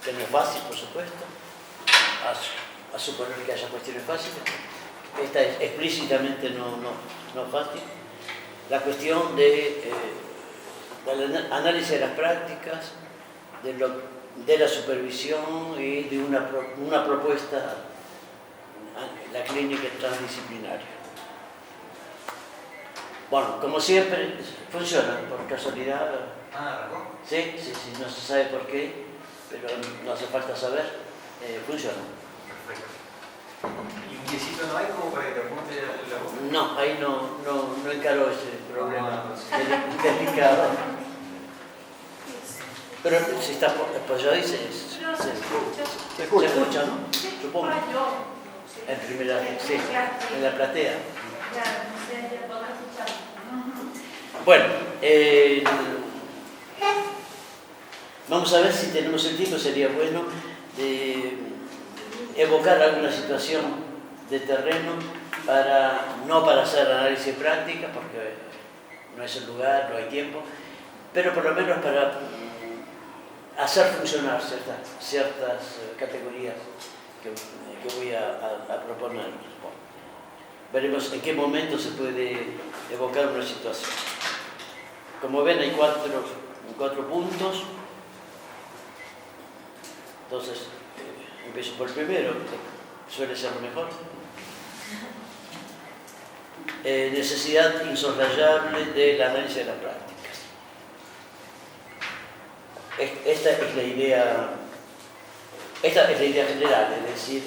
que no es fácil, por supuesto, a suponer que haya cuestiones fáciles. Esta es explícitamente no fácil. La cuestión del análisis de las prácticas, de la supervisión y de una propuesta, la clínica transdisciplinaria. Bueno, como siempre, funciona por casualidad. ¿Arrancó? Sí, no se sabe por qué, pero no hace falta saber, funciona. Perfecto. ¿Y un piecito no hay como para que te apunte la voz? No, ahí no encaró ese problema No. delicado. Pero si está apoyado ahí se escucha, ¿no? Supongo. En primera, sí, en la platea. Bueno, vamos a ver si tenemos el tiempo. Sería bueno evocar alguna situación de terreno no para hacer análisis práctica, porque no es el lugar, no hay tiempo, pero por lo menos para hacer funcionar ciertas categorías que voy a proponer. Bueno, veremos en qué momento se puede evocar una situación. Como ven, hay cuatro puntos. Entonces, empiezo por el primero, que suele ser lo mejor. Necesidad insoslayable del análisis de las prácticas. Esta es la idea general, es decir,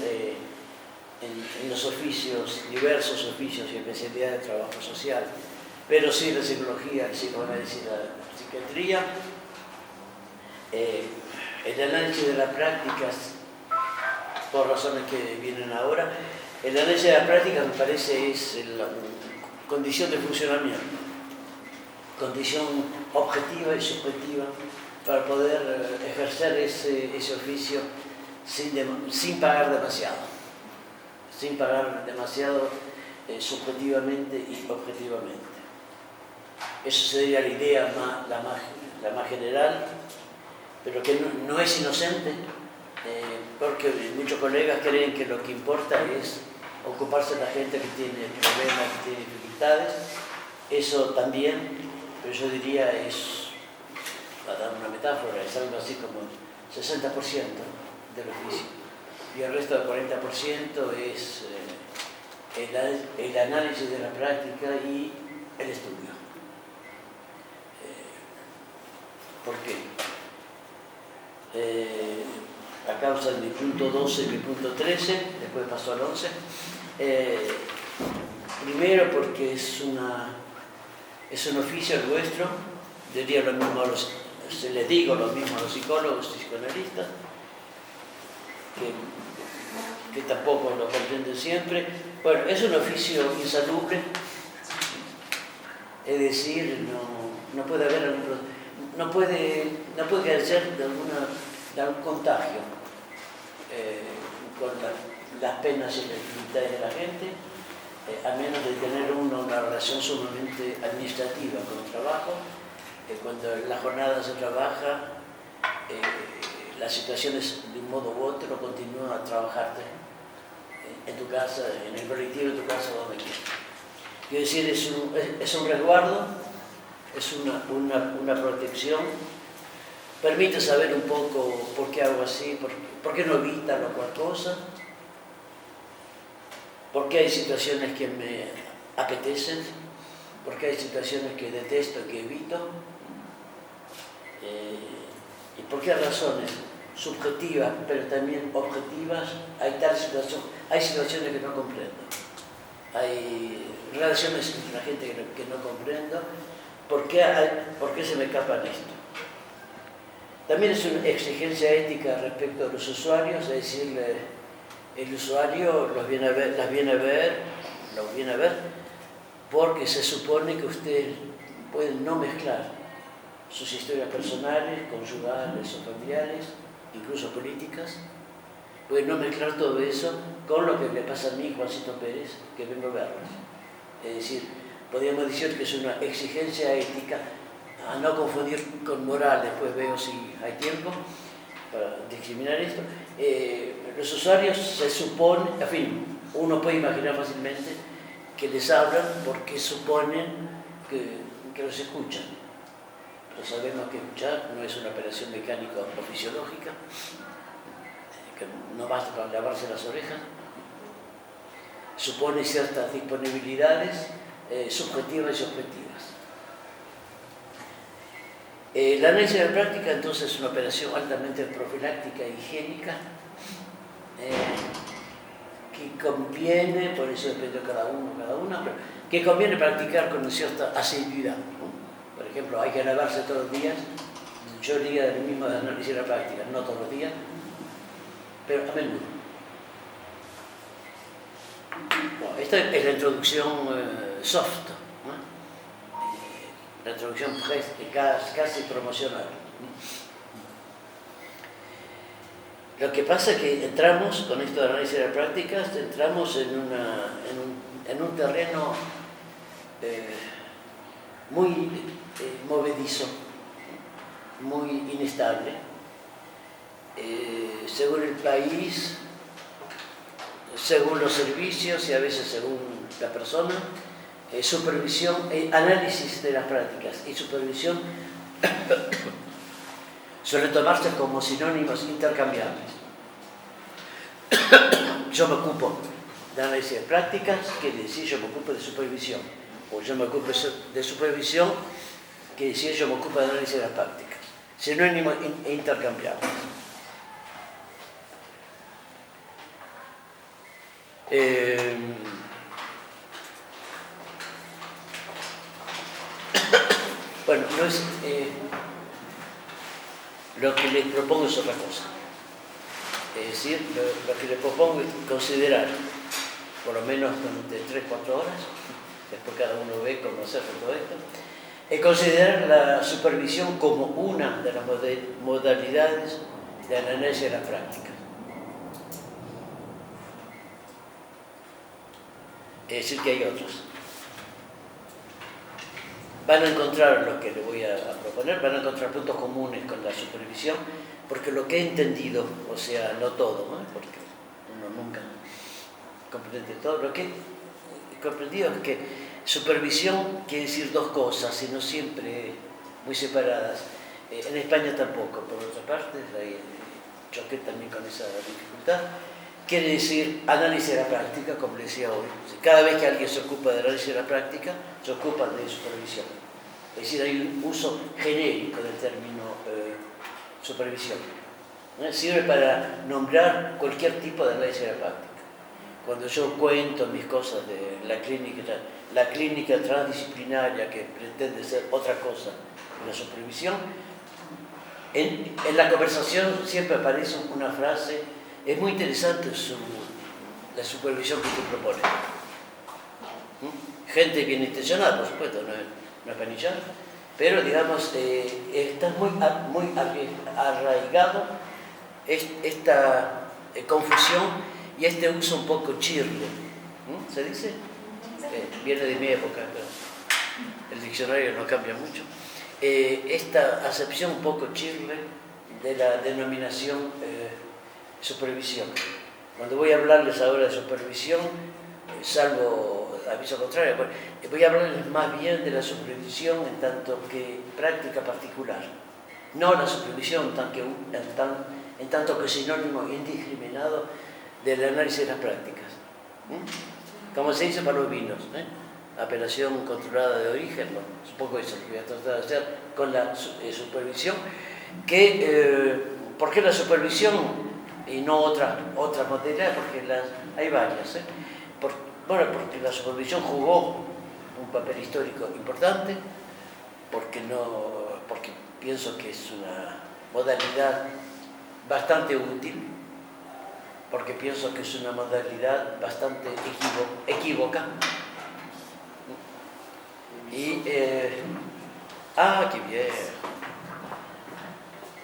en los oficios, diversos oficios y especialidades de trabajo social, pero sí la psicología, el psicoanálisis y la psiquiatría. El análisis de las prácticas, por razones que vienen ahora, el análisis de las prácticas me parece es la condición de funcionamiento, condición objetiva y subjetiva para poder ejercer ese oficio sin pagar demasiado subjetivamente y objetivamente. Eso sería la idea la más general, pero que no es inocente, porque muchos colegas creen que lo que importa es ocuparse de la gente que tiene problemas, que tiene dificultades. Eso también, pero yo diría para dar una metáfora, es algo así como 60% del oficio. Y el resto del 40% es el análisis de la práctica y el estudio. ¿Por qué? A causa de mi punto 12 y mi punto 13, después pasó al 11. Primero porque es un oficio el vuestro, diría lo mismo les digo lo mismo a los psicólogos y psicoanalistas, que tampoco lo comprenden siempre. Bueno, es un oficio insalubre, es decir, no puede haber no puede ser de algún contagio con las penas y las dificultades de la gente, a menos de tener una relación sumamente administrativa con el trabajo. Cuando en la jornada se trabaja, las situaciones de un modo u otro continúan a trabajarte en tu casa, en el colectivo, en tu casa, donde quieras. Quiero decir, es un resguardo, es una protección, permite saber un poco por qué hago así, por qué no evita la cual cosa, por qué hay situaciones que me apetecen, por qué hay situaciones que detesto y que evito, y por qué razones subjetivas pero también objetivas hay situaciones que no comprendo, hay relaciones entre la gente que no comprendo. ¿Por qué se me escapan esto? También es una exigencia ética respecto a los usuarios, es decir, el usuario los viene a ver porque se supone que ustedes pueden no mezclar sus historias personales, conyugales o familiares, incluso políticas, pueden no mezclar todo eso con lo que le pasa a mí, Juancito Pérez, que vengo a verlos. Es decir, podríamos decir que es una exigencia ética, a no confundir con moral, después veo si hay tiempo, para discriminar esto. Los usuarios se supone, en fin, uno puede imaginar fácilmente que les hablan porque suponen que los escuchan. Pero sabemos que escuchar no es una operación mecánica o fisiológica, que no basta para lavarse las orejas. Supone ciertas disponibilidades subjetivas y objetivas. El análisis de la práctica, entonces, es una operación altamente profiláctica e higiénica que conviene, por eso depende de cada una, pero que conviene practicar con cierta asiduidad, ¿no? Por ejemplo, hay que lavarse todos los días. Yo diría del mismo de análisis de la práctica, no todos los días, pero a menudo. Bueno, esta es la introducción soft, ¿no? La introducción casi promocional. Lo que pasa es que entramos, con esto de análisis de las prácticas, entramos en un terreno muy movedizo, muy inestable, según el país, según los servicios y a veces según la persona. Supervisión, análisis de las prácticas y supervisión suelen tomarse como sinónimos intercambiables. Yo me ocupo de análisis de prácticas, quiere decir yo me ocupo de supervisión, o yo me ocupo de supervisión, quiere decir yo me ocupo de análisis de las prácticas. Sinónimos intercambiables. Bueno, no es, lo que les propongo es otra cosa. Es decir, lo que les propongo es considerar, por lo menos durante 3-4 horas, después cada uno ve cómo hacer todo esto, es considerar la supervisión como una de las modalidades del análisis de las prácticas. Es decir, que hay otros. Van a encontrar lo que les voy a proponer, van a encontrar puntos comunes con la supervisión, porque lo que he entendido, o sea, no todo, ¿no? Porque uno nunca comprende todo, lo que he comprendido es que supervisión quiere decir dos cosas, y no siempre muy separadas. En España tampoco, por otra parte, choqué también con esa dificultad. Quiere decir análisis de la práctica, como decía hoy. Cada vez que alguien se ocupa de análisis de la práctica, se ocupa de supervisión. Es decir, hay un uso genérico del término supervisión. Sirve para nombrar cualquier tipo de análisis de la práctica. Cuando yo cuento mis cosas de la clínica transdisciplinaria que pretende ser otra cosa que la supervisión, en la conversación siempre aparece una frase. Es muy interesante la supervisión que tú propones. Gente bien intencionada, por supuesto, no es panillar, pero digamos, está muy arraigado esta confusión y este uso un poco chirle. ¿Se dice? Viene de mi época, pero el diccionario no cambia mucho. Esta acepción un poco chirle de la denominación supervisión. Cuando voy a hablarles ahora de supervisión, salvo aviso contrario, voy a hablarles más bien de la supervisión en tanto que práctica particular, no la supervisión en tanto que sinónimo indiscriminado del análisis de las prácticas. Como se dice para los vinos, apelación controlada de origen, no, es un poco eso lo que voy a tratar de hacer con la supervisión. ¿Por qué la supervisión y no otras modalidades? Porque hay varias. Porque la supervisión jugó un papel histórico importante, porque pienso que es una modalidad bastante útil, porque pienso que es una modalidad bastante equívoca. Y, qué bien.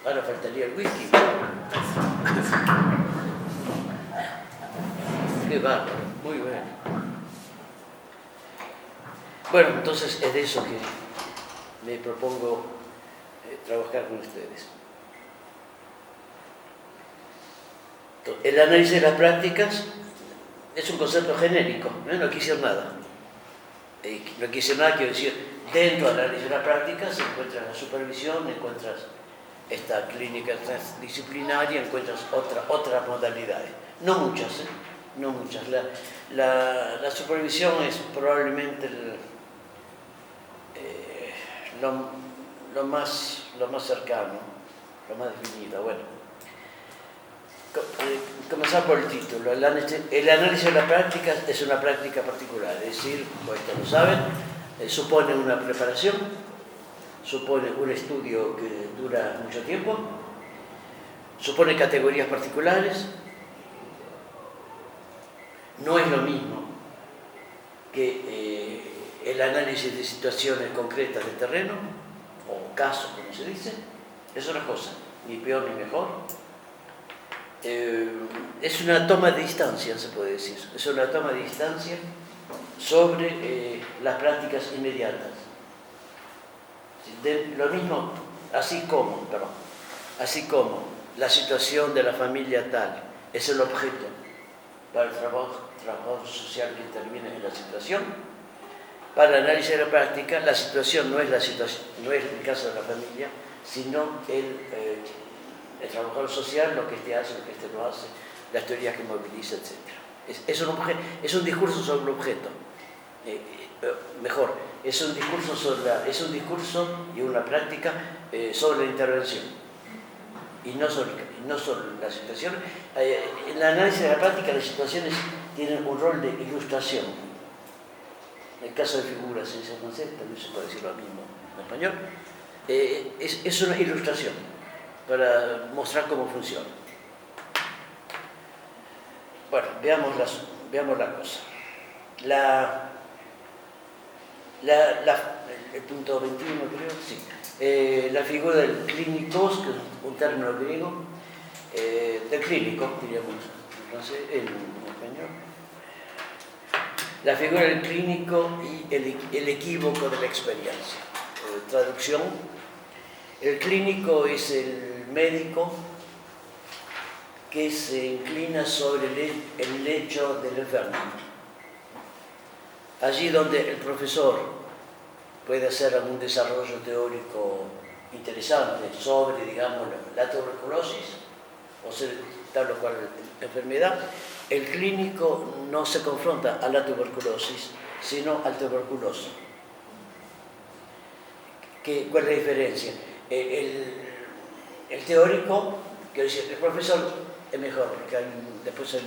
Ahora faltaría el whisky. Qué bárbaro, muy bueno. Bueno, entonces es de eso que me propongo trabajar con ustedes. El análisis de las prácticas es un concepto genérico, no quise nada. No quise nada, quiero decir, dentro del análisis de las prácticas encuentras la supervisión, encuentras esta clínica transdisciplinaria, encuentras otras modalidades. No muchas, no muchas. La supervisión es probablemente lo más cercano, lo más definido. Bueno, comenzar por el título. El análisis de la práctica es una práctica particular, es decir, como ustedes lo saben, supone una preparación, supone un estudio que dura mucho tiempo, supone categorías particulares. No es lo mismo que el análisis de situaciones concretas del terreno, o casos, como se dice, es una cosa, ni peor ni mejor. Es una toma de distancia, se puede decir, es una toma de distancia sobre las prácticas inmediatas. Lo mismo, así como la situación de la familia tal es el objeto para el trabajo social que interviene en la situación, para el análisis de la práctica, la situación no es el caso de la familia, sino el trabajador social, lo que hace, lo que no hace, las teorías que moviliza, etc. Es un discurso sobre el objeto. Mejor, es un discurso y una práctica sobre la intervención. Y no sobre las situaciones. En el análisis de la práctica, las situaciones tienen un rol de ilustración. En el caso de figuras, ese concepto, también se puede decir lo mismo en español, es una ilustración para mostrar cómo funciona. Bueno, veamos la cosa. El punto 21, creo, sí. La figura del clínicos, que es un término griego, del clínico, diríamos, no sé, en español. La figura del clínico y el equívoco de la experiencia. Traducción: el clínico es el médico que se inclina sobre el lecho del enfermo. Allí donde el profesor puede hacer algún desarrollo teórico interesante sobre, digamos, la tuberculosis, o sea, tal o cual enfermedad, el clínico no se confronta a la tuberculosis, sino al tuberculoso. ¿Cuál es la diferencia? El teórico, quiero decir, el profesor es mejor, porque después hay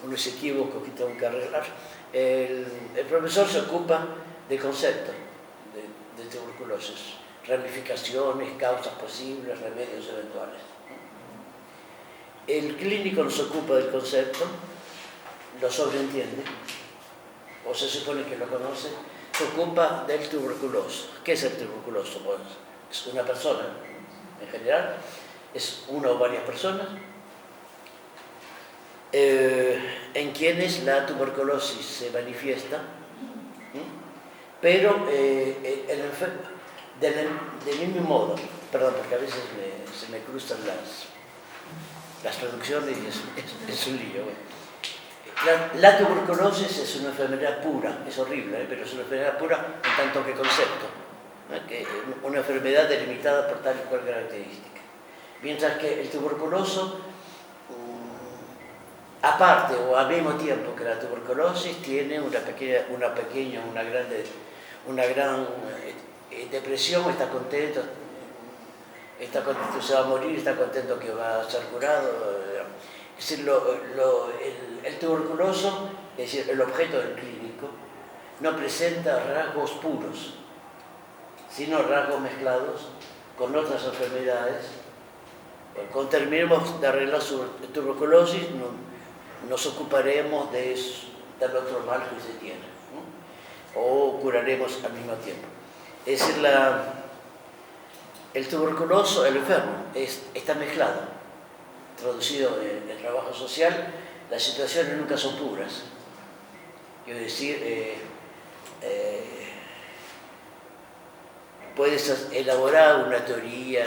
unos equívocos que tengo que arreglar. El profesor se ocupa del concepto de tuberculosis, ramificaciones, causas posibles, remedios eventuales. El clínico no se ocupa del concepto, lo sobreentiende, o se supone que lo conoce, se ocupa del tuberculoso. ¿Qué es el tuberculoso? Pues es una persona, en general, es una o varias personas, en quienes la tuberculosis se manifiesta, pero del mismo modo, perdón, porque a veces se me cruzan las traducciones y es un lío. La tuberculosis es una enfermedad pura, es horrible, pero es una enfermedad pura en tanto que concepto, que una enfermedad delimitada por tal y cual característica. Mientras que el tuberculoso, aparte o al mismo tiempo que la tuberculosis, tiene una gran depresión, está contento, se va a morir, está contento que va a ser curado. Es decir, el tuberculoso, es decir, el objeto del clínico, no presenta rasgos puros, sino rasgos mezclados con otras enfermedades. Cuando terminemos de arreglar su tuberculosis, nos ocuparemos del otro mal que se tiene, ¿no? O curaremos al mismo tiempo. Es decir, el tuberculoso, el enfermo, está mezclado. Traducido en el trabajo social, las situaciones nunca son puras. Quiero decir, puedes elaborar una teoría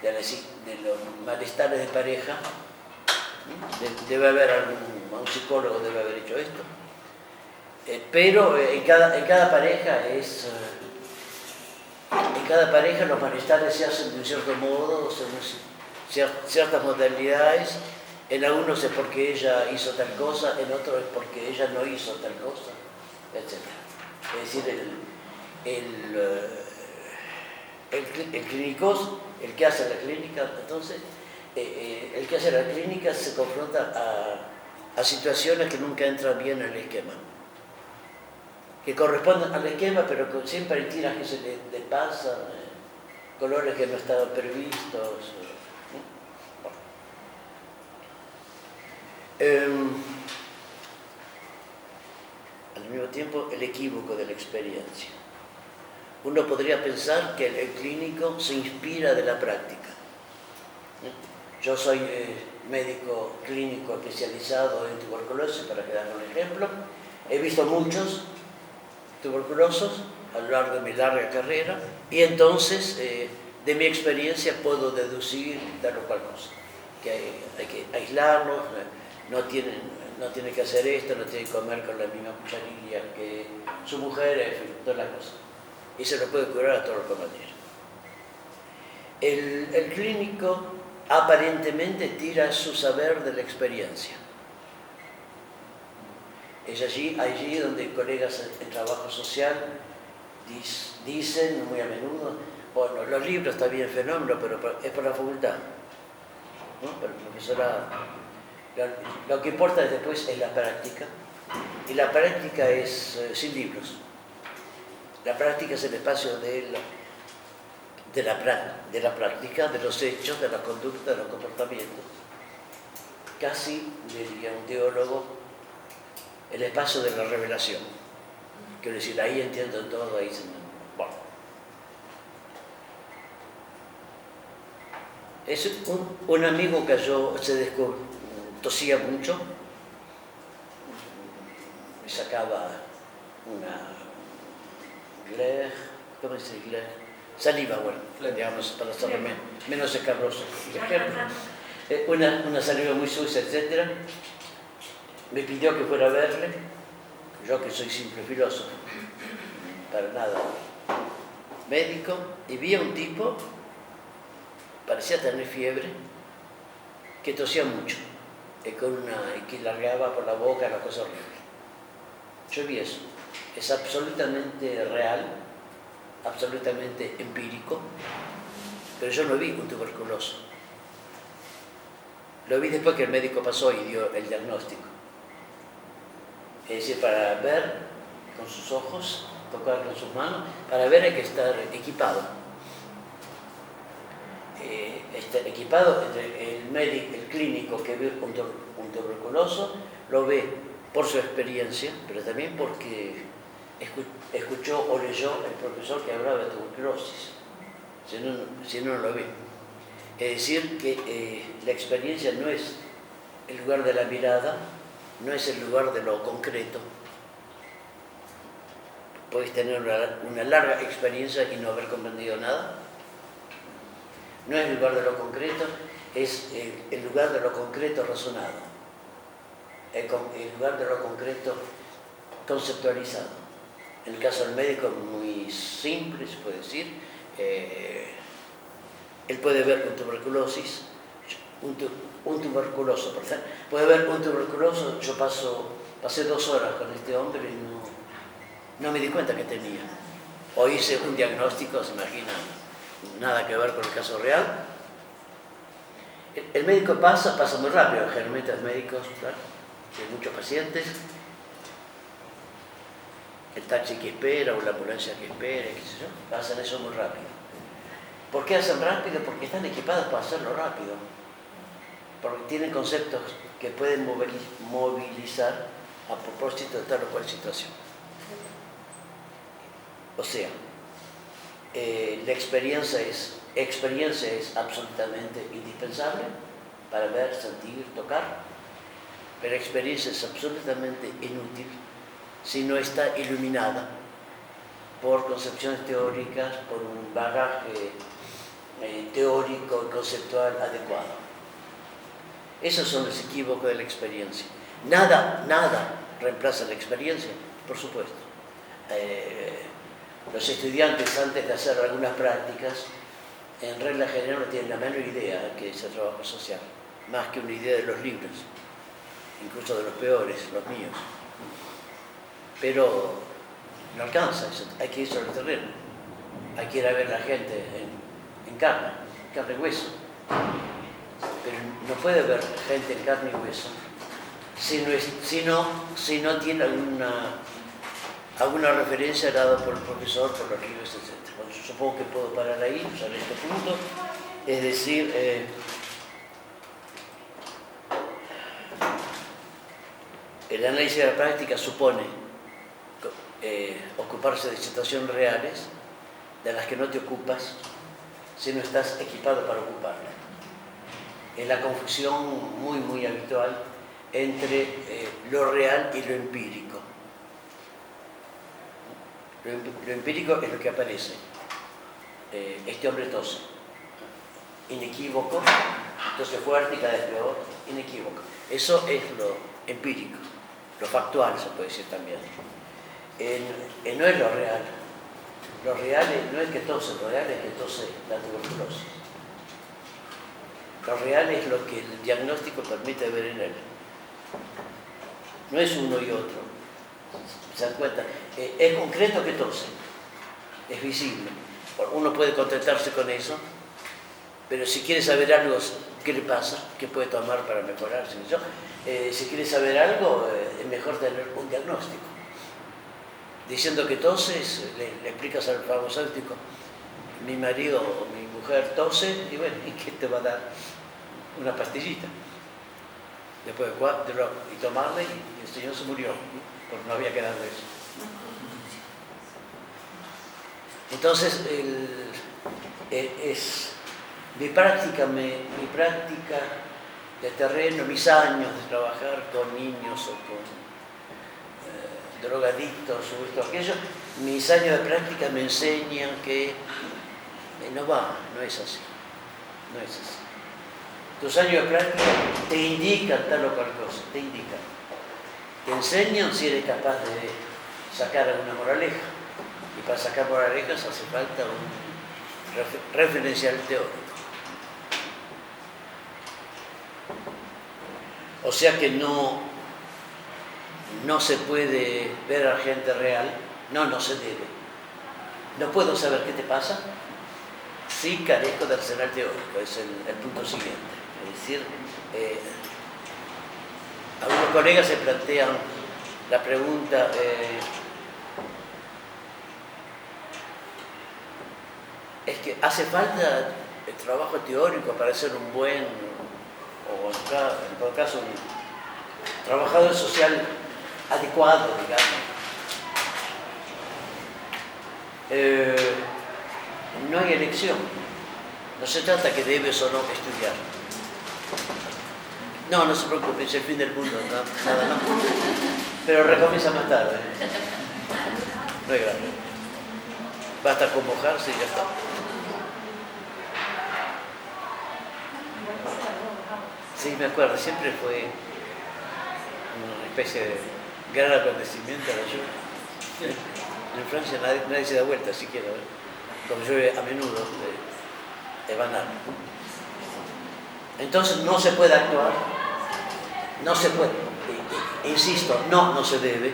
de los malestares de pareja Debe haber un psicólogo debe haber hecho esto. Pero en cada pareja en cada pareja los malestares se hacen de un cierto modo, según ciertas modalidades. En algunos es porque ella hizo tal cosa, en otros es porque ella no hizo tal cosa, etc. Es decir, el clínico, el que hace la clínica, entonces, el que hace la clínica se confronta a situaciones que nunca entran bien en el esquema, que corresponden al esquema, pero siempre hay tiras que se le pasan, colores que no estaban previstos. Al mismo tiempo, el equívoco de la experiencia. Uno podría pensar que el clínico se inspira de la práctica. Yo soy médico clínico especializado en tuberculosis, para quedar con el ejemplo. He visto muchos tuberculosos a lo largo de mi larga carrera y entonces de mi experiencia puedo deducir tal o cual cosa. Que hay que aislarlos, no tiene que hacer esto, no tiene que comer con la misma cucharilla que su mujer, en fin, todas las cosas. Y se lo puede curar a todos los compañeros. El clínico aparentemente tira su saber de la experiencia. Es allí donde colegas en trabajo social dicen muy a menudo, bueno, los libros está bien fenómeno, pero es por la facultad, ¿no? Pero el profesorado. Lo que importa después es la práctica, y la práctica es sin libros. La práctica es el espacio de la práctica, de los hechos, de la conducta, de los comportamientos. Casi, diría un teólogo, el espacio de la revelación. Quiero decir, ahí entiendo todo, ahí se... Bueno. Es un amigo que tosía mucho, me sacaba una gler, ¿cómo se dice gler? Saliva, bueno, digamos, para hacerlo menos escabroso. Una saliva muy sucia, etc. Me pidió que fuera a verle, yo que soy simple filósofo, para nada médico, y vi a un tipo, parecía tener fiebre, que tosía mucho, que largaba por la boca, una cosa horrible. Yo vi eso, es absolutamente real, absolutamente empírico, pero yo no vi un tuberculoso. Lo vi después que el médico pasó y dio el diagnóstico. Es decir, para ver con sus ojos, tocar con sus manos, para ver hay que estar equipado. Está equipado, el médico, el clínico que ve un tuberculoso, lo ve por su experiencia, pero también porque escuchó o leyó el profesor que hablaba de tuberculosis, si no lo ve. Es decir, que la experiencia no es el lugar de la mirada, no es el lugar de lo concreto. Podéis tener una larga experiencia y no haber comprendido nada. No es el lugar de lo concreto, es el lugar de lo concreto razonado, el lugar de lo concreto conceptualizado. En el caso del médico, muy simple, se puede decir. Él puede ver un tuberculosis, un tuberculoso, por ejemplo. Puede ver un tuberculoso, yo pasé 2 horas con este hombre y no me di cuenta que tenía. O hice un diagnóstico, se imaginan, nada que ver con el caso real. El médico pasa muy rápido, generalmente los médicos, claro, hay muchos pacientes. El taxi que espera o la ambulancia que espera, qué sé yo, hacen eso muy rápido. ¿Por qué hacen rápido? Porque están equipados para hacerlo rápido. Porque tienen conceptos que pueden movilizar a propósito de tal o cual situación. O sea, la experiencia es absolutamente indispensable para ver, sentir, tocar, pero la experiencia es absolutamente inútil si no está iluminada por concepciones teóricas, por un bagaje teórico y conceptual adecuado. Esos son los equívocos de la experiencia. Nada reemplaza la experiencia, por supuesto. Los estudiantes, antes de hacer algunas prácticas, en regla general no tienen la menor idea que es el trabajo social, más que una idea de los libros, incluso de los peores, los míos. Pero no alcanza eso, hay que ir sobre el terreno, hay que ir a ver a la gente en carne y hueso. Pero no puede haber gente en carne y hueso si no tiene alguna referencia dada por el profesor, por los libros, etc. Bueno, supongo que puedo parar ahí, usar este punto. Es decir, el análisis de la práctica supone ocuparse de situaciones reales de las que no te ocupas si no estás equipado para ocuparlas. Es la confusión muy habitual entre lo real y lo empírico. Lo empírico es lo que aparece. Este hombre tose, inequívoco, tose fuerte y cada vez peor, inequívoco. Eso es lo empírico, lo factual se puede decir también. No es lo real. Lo real no es que tose, lo real es que tose la tuberculosis. Lo real es lo que el diagnóstico permite ver en él. No es uno y otro. ¿Se dan cuenta? Es concreto que tose, es visible. Uno puede contentarse con eso, pero si quiere saber algo, ¿qué le pasa? ¿Qué puede tomar para mejorar? Si quiere saber algo, es mejor tener un diagnóstico. Diciendo que toses, le explicas al farmacéutico, mi marido o mi mujer tose, y bueno, ¿y qué te va a dar? Una pastillita. Después y tomarle, y el señor se murió, porque no había que darle eso. Entonces, mi práctica de terreno, mis años de trabajar con niños o con drogadictos o esto, aquello, mis años de práctica me enseñan que no es así. Tus años de práctica te indican tal o cual cosa, te enseñan si eres capaz de sacar alguna moraleja. Y para sacar moralejas hace falta un referencial teórico. O sea que no se puede ver a gente real, no se debe. No puedo saber qué te pasa si carezco de arsenal teórico, es el punto siguiente. Es decir, algunos colegas se plantean la pregunta, es que hace falta el trabajo teórico para ser un buen, o en todo caso, un trabajador social adecuado, digamos. No hay elección. No se trata que debes o no estudiar. No se preocupe, es el fin del mundo, nada más. Pero recomienza más tarde. No hay grave. Basta con mojarse y ya está. Sí, me acuerdo, siempre fue una especie de gran acontecimiento la lluvia. En Francia nadie se da vuelta siquiera, como llueve a menudo de banal. Entonces no se puede actuar, no se puede, insisto, no se debe,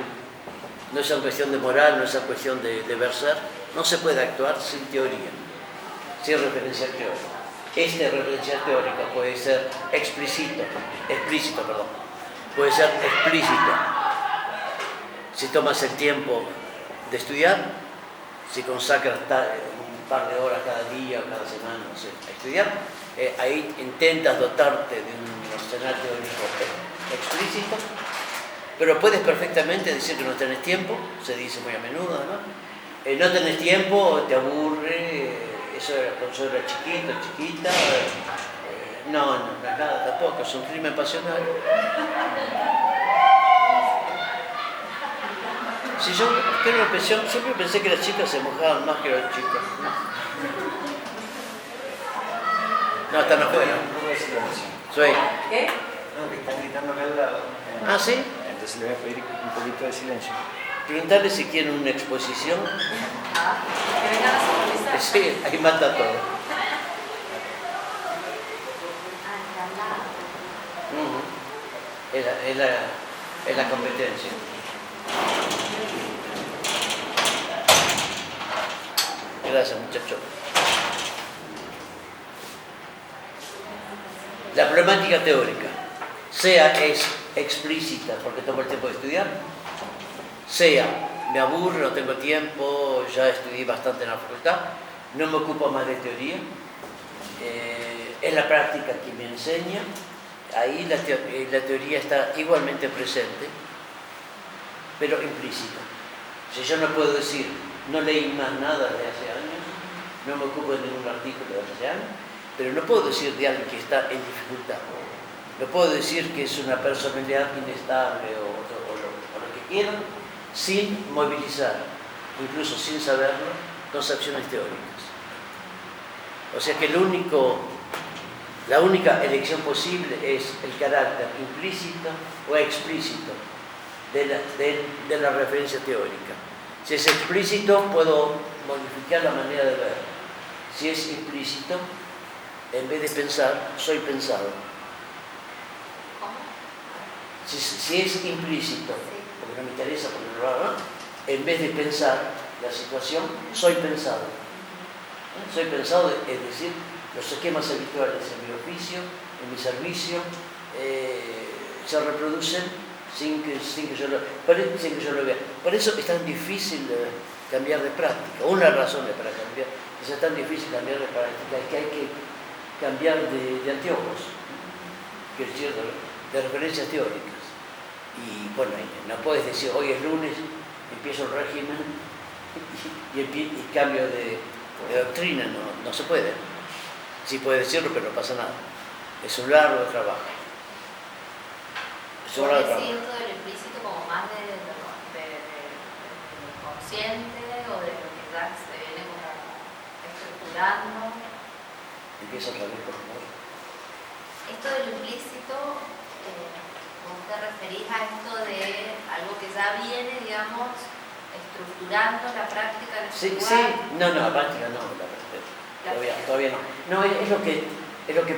no es una cuestión de moral, no es una cuestión de deber ser, no se puede actuar sin teoría, sin referencial teórico. Este referencial teórico puede ser explícito, puede ser explícito. Si tomas el tiempo de estudiar, si consagras un par de horas cada día o cada semana, no sé, a estudiar, ahí intentas dotarte de un arsenal teórico explícito, pero puedes perfectamente decir que no tenés tiempo, se dice muy a menudo, ¿no? No tenés tiempo, te aburre, eso era cuando yo era chiquito, chiquita, nada tampoco, es un crimen pasional. Si yo siempre pensé que las chicas se mojaban más que los chicos. No, están afuera. ¿Qué? No, que están gritando acá al lado. Ah, ¿sí? Entonces le voy a pedir un poquito de silencio. Preguntarle si quieren una exposición. Que vengan a supervisar. Sí, ahí mata todo. Ujú. Es la competencia. Gracias, muchachos. La problemática teórica, sea es explícita porque tomo el tiempo de estudiar, sea me aburro, no tengo tiempo, ya estudié bastante en la facultad, no me ocupo más de teoría, es la práctica que me enseña, ahí la teoría está igualmente presente, pero implícita. Si yo no puedo decir, no leí más nada de hace años, no me ocupo de ningún artículo de hace años, pero no puedo decir de alguien que está en dificultad. No puedo decir que es una personalidad inestable o lo que quieran, sin movilizar, incluso sin saberlo, concepciones teóricas. O sea que la única elección posible es el carácter implícito o explícito de la referencia teórica. Si es explícito, puedo modificar la manera de ver. Si es implícito, en vez de pensar, soy pensado. Si es implícito, porque no me interesa, porque no lo hago, en vez de pensar la situación, soy pensado. Soy pensado, es decir, los esquemas habituales en mi oficio, en mi servicio, se reproducen sin que yo lo vea. Por eso es tan difícil cambiar de práctica. Una de las razones para cambiar, es tan difícil cambiar de práctica, es que hay que cambiar de anteojos, quiero decir, de referencias teóricas. Y bueno, no puedes decir, hoy es lunes, empiezo el régimen y cambio de doctrina, no se puede. Sí puede decirlo, pero no pasa nada. Es un largo trabajo. Yo me siento del implícito como más de consciente o de lo que ya se viene como estructurando. Empieza otra vez, por favor. Esto del implícito, ¿cómo te referís a esto de algo que ya viene, digamos, estructurando la práctica en este lugar? Sí, no, la práctica no, todavía no. No, es lo que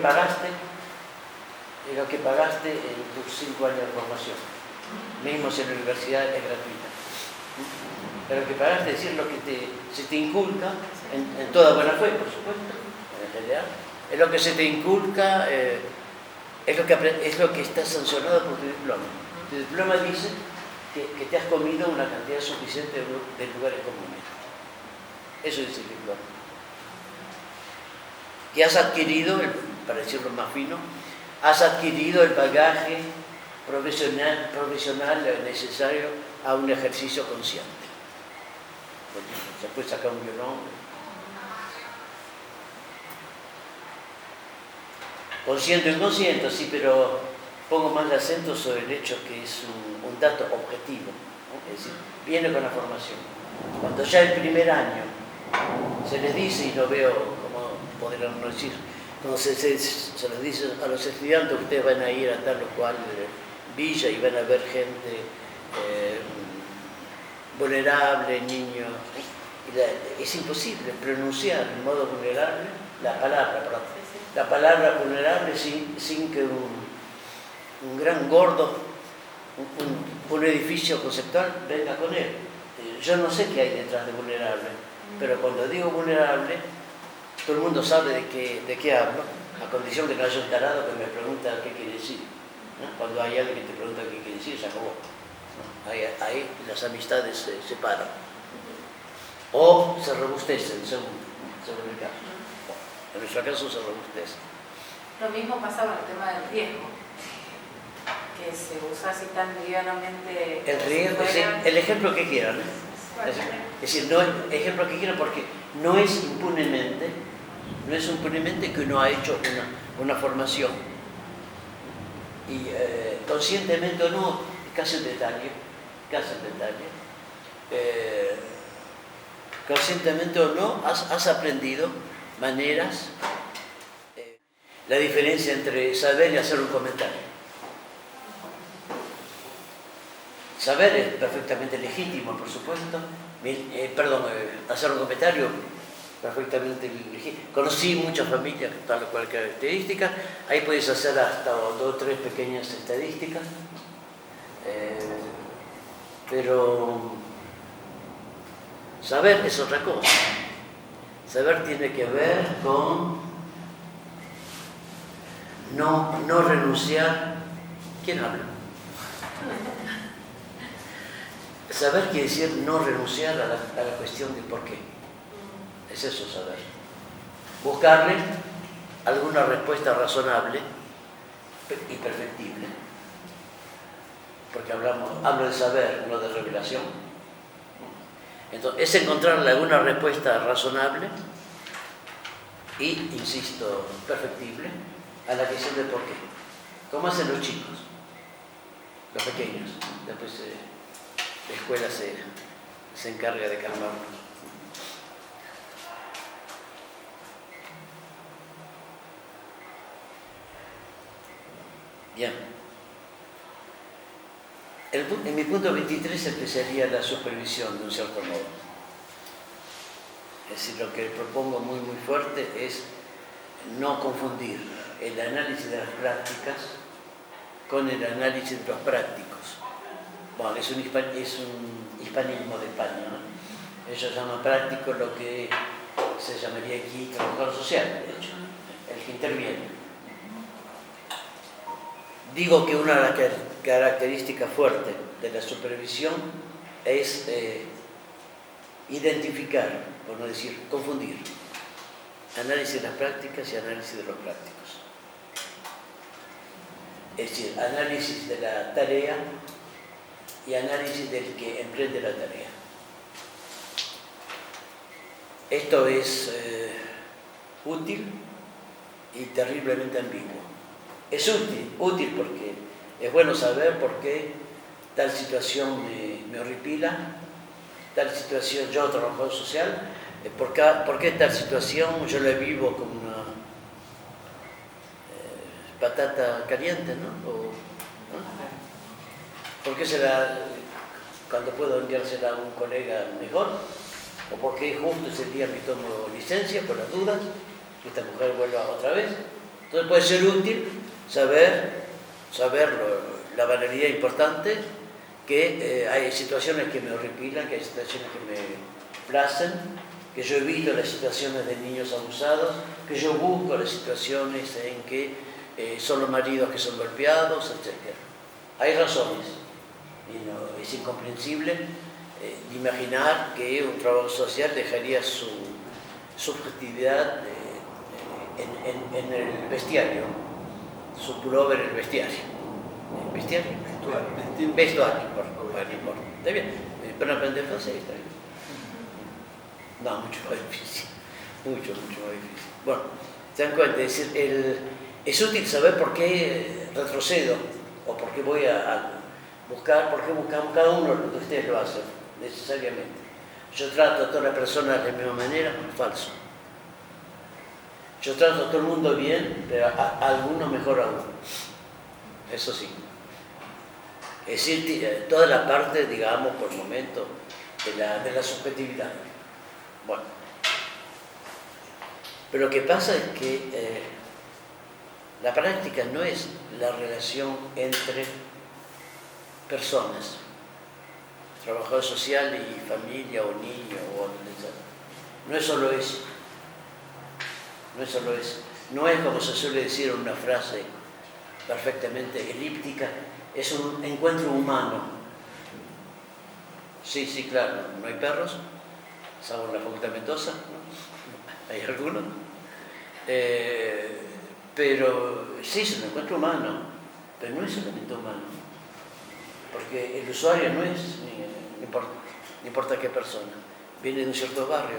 pagaste. Es lo que pagaste en tus 5 años de formación. Mismo si en la universidad es gratuita. Pero lo que pagaste es decir lo que se te inculca, en toda buena fe, por supuesto, en realidad. Es lo que se te inculca, es lo que está sancionado por tu diploma. Tu diploma dice que te has comido una cantidad suficiente de lugares comunes. Eso dice el diploma. Que has adquirido, para decirlo más fino, has adquirido el bagaje profesional necesario a un ejercicio consciente. Se puede sacar un violón. Consciente o inconsciente, sí, pero pongo más el acento sobre el hecho que es un dato objetivo, ¿no? Es decir, viene con la formación. Cuando ya el primer año se les dice, y lo veo como podrían decir, cuando se les dice a los estudiantes que ustedes van a ir a tal o cual villa y van a ver gente vulnerable, niños, es imposible pronunciar en modo vulnerable la palabra vulnerable sin que un gran gordo, un edificio conceptual venga con él. Yo no sé qué hay detrás de vulnerable, pero cuando digo vulnerable, todo el mundo sabe de qué hablo, a condición que no haya un tarado que me pregunta qué quiere decir. ¿No? Cuando hay alguien que te pregunta qué quiere decir, se acabó. ¿No? Ahí las amistades se separan. O se robustecen, según el caso. En nuestro caso se robustecen. Lo mismo pasa con el tema del riesgo, que se usa así tan livianamente. El riesgo, sí, el ejemplo que quieran. Es decir, ejemplo que quieran porque no es impunemente que uno ha hecho una formación. Y conscientemente o no, casi el detalle. Conscientemente o no, has aprendido maneras. La diferencia entre saber y hacer un comentario. Saber es perfectamente legítimo, por supuesto. Hacer un comentario perfectamente legítimo. Conocí muchas familias tal o cual característica. Ahí puedes hacer hasta 2 o 3 pequeñas estadísticas. Pero saber es otra cosa. Saber tiene que ver con no renunciar. ¿Quién habla? Saber quiere decir no renunciar a la cuestión de por qué. Es eso saber. Buscarle alguna respuesta razonable y perfectible. Porque hablo de saber, no de revelación. Entonces, es encontrarle alguna respuesta razonable y, insisto, perfectible a la cuestión de por qué. ¿Cómo hacen los chicos? Los pequeños. Después la escuela se encarga de calmarlos. Bien. En mi punto 23 empezaría la supervisión de un cierto modo. Es decir, lo que propongo muy fuerte es no confundir el análisis de las prácticas con el análisis de los prácticos. Bueno, es un hispanismo de España, ¿no? Ellos llaman práctico lo que se llamaría aquí trabajador social, de hecho, el que interviene. Digo que una de las características fuertes de la supervisión es identificar, por no decir confundir, análisis de las prácticas y análisis de los prácticos. Es decir, análisis de la tarea y análisis del que emprende la tarea. Esto es útil y terriblemente ambiguo. Es útil porque es bueno saber por qué tal situación me horripila, tal situación, yo trabajador social, por qué tal situación yo la vivo como una patata caliente, ¿no? ¿Por qué cuando puedo enviársela a un colega mejor? ¿O por qué justo ese día me tomo licencia por las dudas que esta mujer vuelva otra vez? Entonces puede ser útil saber la banalidad importante, que hay situaciones que me horripilan, que hay situaciones que me placen, que yo evito las situaciones de niños abusados, que yo busco las situaciones en que son los maridos que son golpeados, etc. Hay razones, y no, es incomprensible imaginar que un trabajo social dejaría su subjetividad en el bestiario, su pullover en el bestiario. ¿Bestiario? Vestuario, por favor. Está bien, pero aprender francés está bien. No, mucho más difícil. Mucho más difícil. Bueno, se dan cuenta, es decir, es útil saber por qué retrocedo o por qué voy a buscar, por qué buscamos cada uno lo que ustedes lo hacen, necesariamente. Yo trato a todas las personas de la misma manera, falso. Yo trato a todo el mundo bien, pero a algunos mejor aún. Eso sí. Es decir, toda la parte, digamos, por el momento, de la subjetividad. Bueno. Pero lo que pasa es que la práctica no es la relación entre personas, trabajador social y familia o niño o etc. No es solo eso. No es solo eso. No es, como se suele decir en una frase perfectamente elíptica, es un encuentro humano. Sí, claro, no hay perros, salvo en la Facultad Mendoza, ¿no? Hay algunos. Pero sí, es un encuentro humano, pero no es solamente humano. Porque el usuario no es, no importa qué persona, viene de un cierto barrio,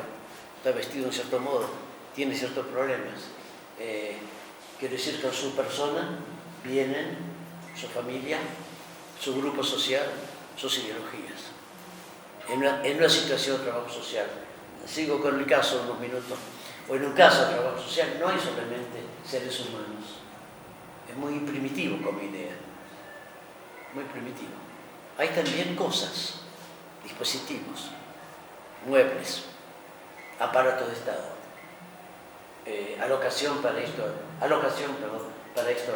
está vestido de un cierto modo, tiene ciertos problemas. Quiere decir que con su persona vienen su familia, su grupo social, sus ideologías. En una situación de trabajo social, sigo con el caso unos minutos, o en un caso de trabajo social no hay solamente seres humanos. Es muy primitivo como idea, muy primitivo. hay también cosas, dispositivos, muebles, aparatos de Estado, alocación para esto o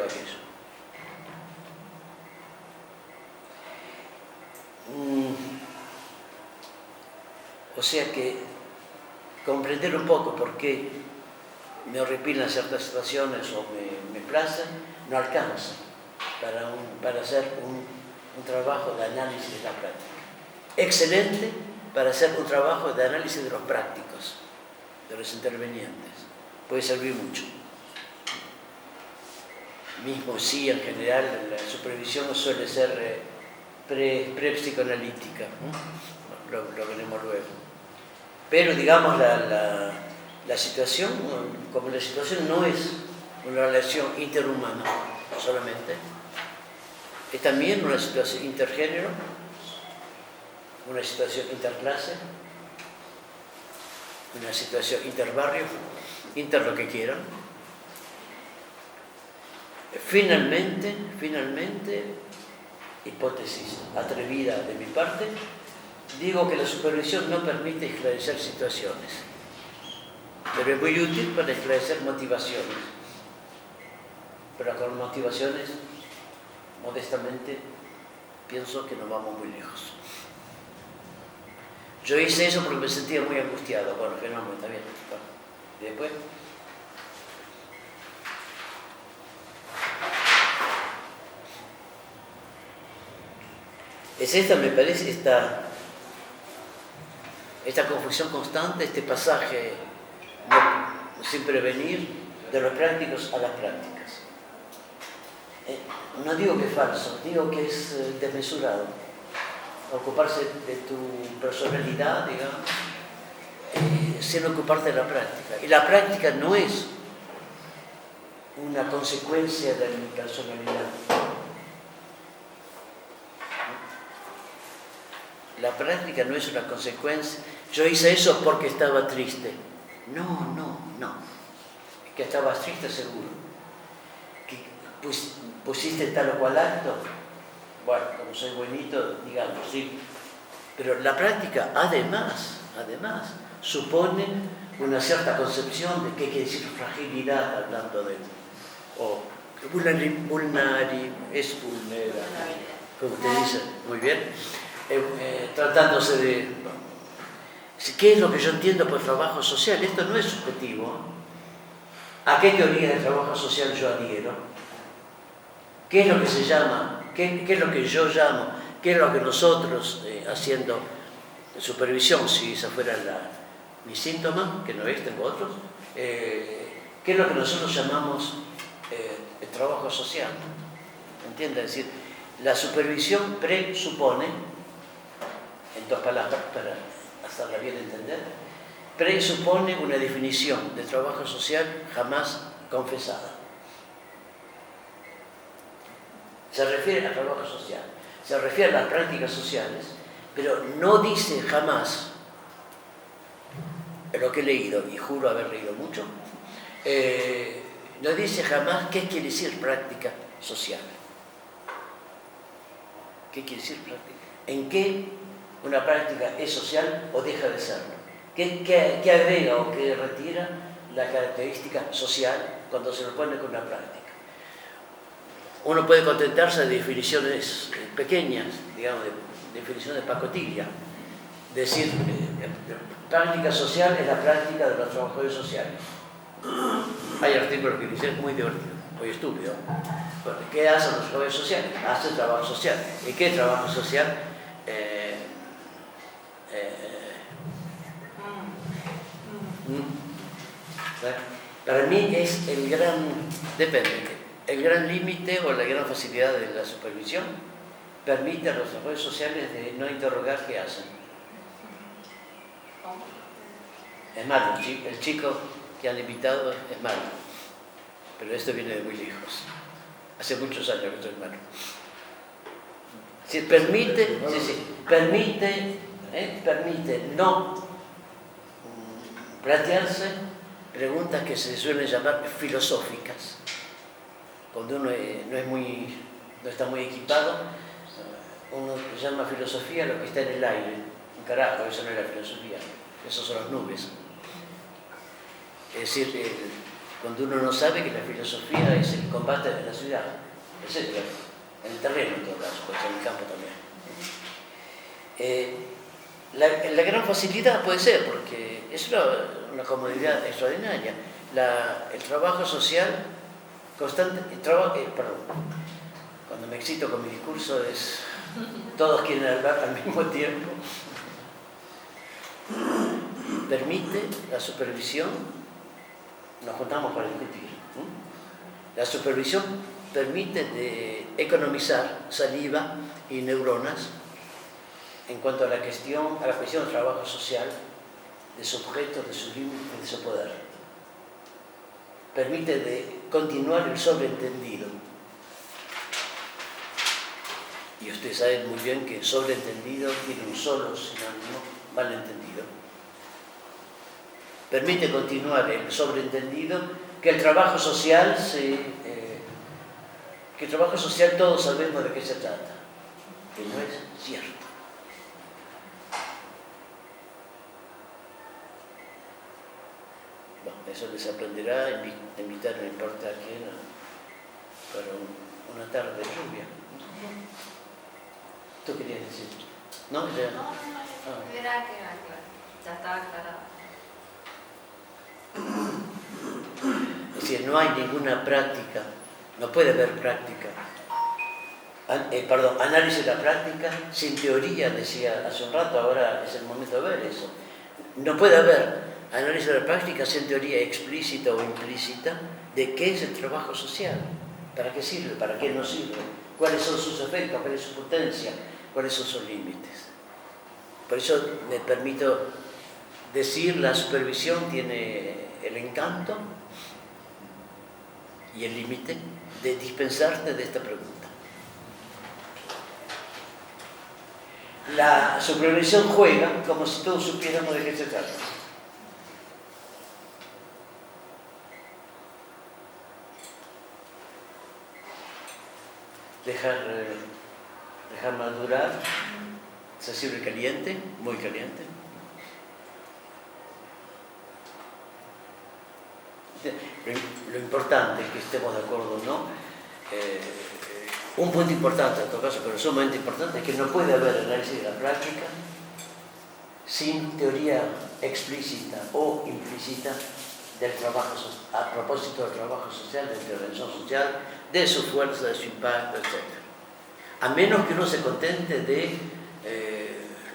aquello. O sea que comprender un poco por qué me horripilan ciertas situaciones o me placen, no alcanza para hacer un trabajo de análisis de la práctica. Excelente para hacer un trabajo de análisis de los prácticos, de los intervenientes. Puede servir mucho. Mismo sí, en general, la supervisión suele ser pre-psicoanalítica, ¿no? Lo veremos luego. Pero digamos, la situación, como la situación no es una relación interhumana solamente, es también una situación intergénero, una situación interclase, una situación interbarrio, inter lo que quieran. Finalmente, hipótesis atrevida de mi parte, digo que la supervisión no permite esclarecer situaciones, pero es muy útil para esclarecer motivaciones. Pero con motivaciones, modestamente, pienso que no vamos muy lejos. Yo hice eso porque me sentía muy angustiado. Bueno, fenómeno, está bien. Bueno, y después... Es esta, me parece, esta confusión constante, este pasaje sin prevenir de los prácticos a las prácticas. No digo que es falso, digo que es desmesurado. Ocuparse de tu personalidad, digamos, sin ocuparte de la práctica. Y la práctica no es una consecuencia de mi personalidad. La práctica no es una consecuencia. Yo hice eso porque estaba triste. No. Que estabas triste seguro. Que pusiste tal o cual acto. Bueno, como soy buenito, digamos, sí. Pero la práctica, además, supone una cierta concepción de qué quiere decir fragilidad, hablando de... O es vulnerabilidad, como usted dice, muy bien. Tratándose de... ¿Qué es lo que yo entiendo por trabajo social? Esto no es subjetivo. ¿A qué teoría del trabajo social yo adhiero? ¿Qué es lo que se llama? ¿Qué es lo que yo llamo? ¿Qué es lo que nosotros, haciendo supervisión, si esa fuera mi síntoma, que no es, tengo otros, qué es lo que nosotros llamamos el trabajo social? ¿Entiende? Es decir, la supervisión presupone, en dos palabras para hacerla bien entender, presupone una definición de trabajo social jamás confesada. Se refiere al trabajo social, se refiere a las prácticas sociales, pero no dice jamás, lo que he leído, y juro haber leído mucho, no dice jamás qué quiere decir práctica social. ¿Qué quiere decir práctica? ¿En qué una práctica es social o deja de serlo? ¿Qué agrega o qué retira la característica social cuando se lo pone con una práctica? Uno puede contentarse de definiciones pequeñas, digamos, de definiciones de pacotilla. Decir, práctica social es la práctica de los trabajadores sociales. Hay artículos que dicen muy divertido, muy estúpido. Bueno, ¿qué hacen los trabajadores sociales? Hacen trabajo social. ¿Y qué trabajo social? Para mí es el gran límite o la gran facilidad de la supervisión. Permite a los trabajadores sociales de no interrogar qué hacen. Es malo, el chico que han invitado es malo, pero esto viene de muy lejos. Hace muchos años que soy malo. Si permite no plantearse preguntas que se suelen llamar filosóficas. Cuando uno no está muy equipado, uno llama filosofía lo que está en el aire. Un carajo, eso no es la filosofía, eso son las nubes. Es decir, cuando uno no sabe que la filosofía es el combate de la ciudad, etc. En el terreno en todo caso, puede ser en el campo también. La gran facilidad puede ser, porque es una comodidad extraordinaria. El trabajo social constante, cuando me excito con mi discurso es, todos quieren hablar al mismo tiempo, permite la supervisión, nos juntamos para discutir, ¿no? La supervisión permite de economizar saliva y neuronas en cuanto a la cuestión del trabajo social, de su objeto, de sus límites, de su poder. Permite de continuar el sobreentendido. Y ustedes saben muy bien que sobreentendido tiene un solo sinónimo, malentendido. Permite continuar el sobreentendido que el trabajo social todos sabemos de qué se trata, que no es cierto. Bueno, eso les aprenderá a invitar, no importa a quién, para una tarde de lluvia. ¿Tú querías decir? ¿No? Ya. No, era que ya estaba aclarado. Es decir, no hay ninguna práctica, no puede haber práctica. Análisis de la práctica sin teoría, decía hace un rato, ahora es el momento de ver eso. No puede haber análisis de la práctica sin teoría explícita o implícita de qué es el trabajo social, para qué sirve, para qué no sirve, cuáles son sus efectos, cuál es su potencia, cuáles son sus límites. Por eso me permito decir, la supervisión tiene el encanto y el límite de dispensarte de esta pregunta. La supervisión juega como si todos supiéramos de qué se trata. Dejar madurar, se sirve caliente, muy caliente. Lo importante es que estemos de acuerdo o no. Un punto importante en todo caso, pero sumamente importante, es que no puede haber análisis de la práctica sin teoría explícita o implícita del trabajo, a propósito del trabajo social, de la intervención social, de su fuerza, de su impacto, etc. A menos que uno se contente de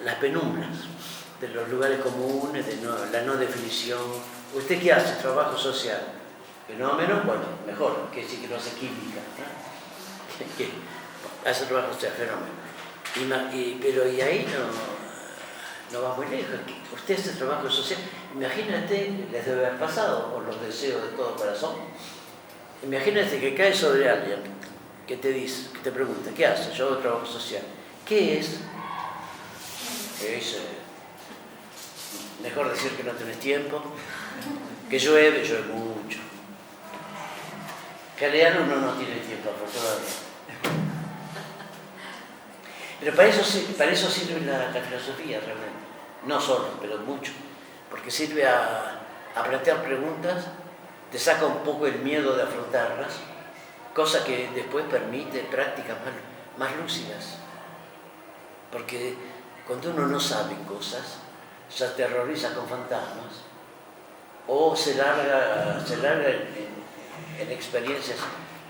las penumbras, de los lugares comunes, de la no definición. ¿Usted qué hace? Trabajo social. Fenómeno, bueno, mejor, que sí que no hace química, ¿no? Que hace trabajo social, fenómeno. Pero y ahí no va muy lejos. Usted hace trabajo social. Imagínate, les debe haber pasado por los deseos de todo corazón. Imagínate que cae sobre alguien que te dice, que te pregunta, ¿qué haces? Yo hago trabajo social. ¿Qué es? Mejor decir que no tenés tiempo, que llueve mucho. Que en realidad uno no tiene tiempo, afortunadamente. Pero para eso sirve la filosofía realmente. No solo, pero mucho. Porque sirve a plantear preguntas, te saca un poco el miedo de afrontarlas, cosa que después permite prácticas más lúcidas. Porque cuando uno no sabe cosas, se aterroriza con fantasmas o se larga en experiencias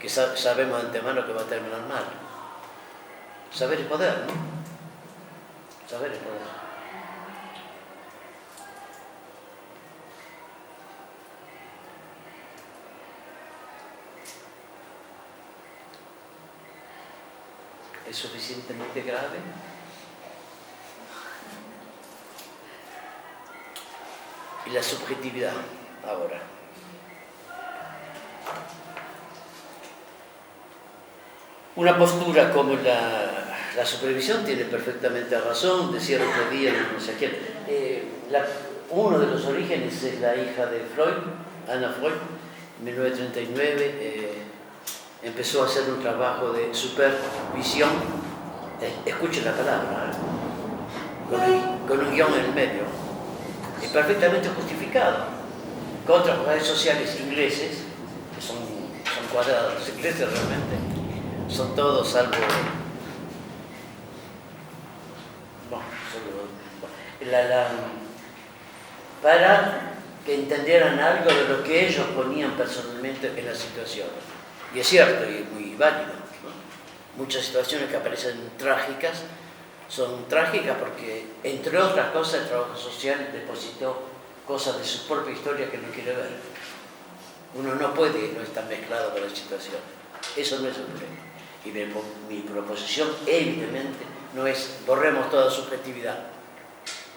que sabemos de antemano que va a terminar mal. Saber es poder, ¿no? Saber es poder. ¿Es suficientemente grave? Y la subjetividad, ahora. Una postura como la supervisión tiene perfectamente razón, decía el otro día, no sé quién. Uno de los orígenes es la hija de Freud, Anna Freud, en 1939 empezó a hacer un trabajo de supervisión escuchen la palabra, con un guión en el medio, es perfectamente justificado. Contra los redes sociales ingleses, que son cuadrados, los ingleses realmente son todos salvo... para que entendieran algo de lo que ellos ponían personalmente en la situación. Y es cierto, y es muy válido, ¿no? Muchas situaciones que aparecen trágicas son trágicas porque, entre otras cosas, el trabajo social depositó cosas de su propia historia que no quiere ver. Uno no puede no estar mezclado con la situación. Eso no es el problema. Y mi proposición, evidentemente, no es borremos toda subjetividad.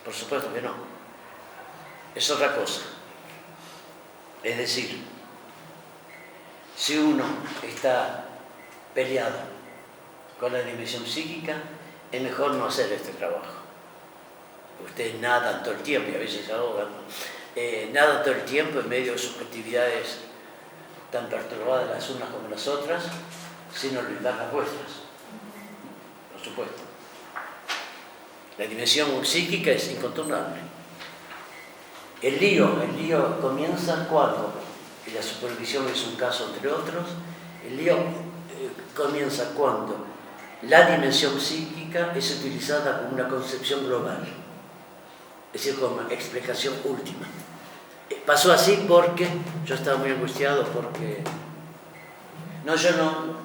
Por supuesto que no. Es otra cosa. Es decir, si uno está peleado con la dimensión psíquica, es mejor no hacer este trabajo. Ustedes nadan todo el tiempo y a veces se ahogan, ¿no? Nadan todo el tiempo en medio de subjetividades tan perturbadas las unas como las otras, sin olvidar las vuestras. Por supuesto. La dimensión psíquica es incontornable. El lío comienza cuando, y la supervisión es un caso entre otros, el lío comienza cuando la dimensión psíquica es utilizada como una concepción global, es decir, como explicación última. Pasó así porque yo estaba muy angustiado porque... No, yo no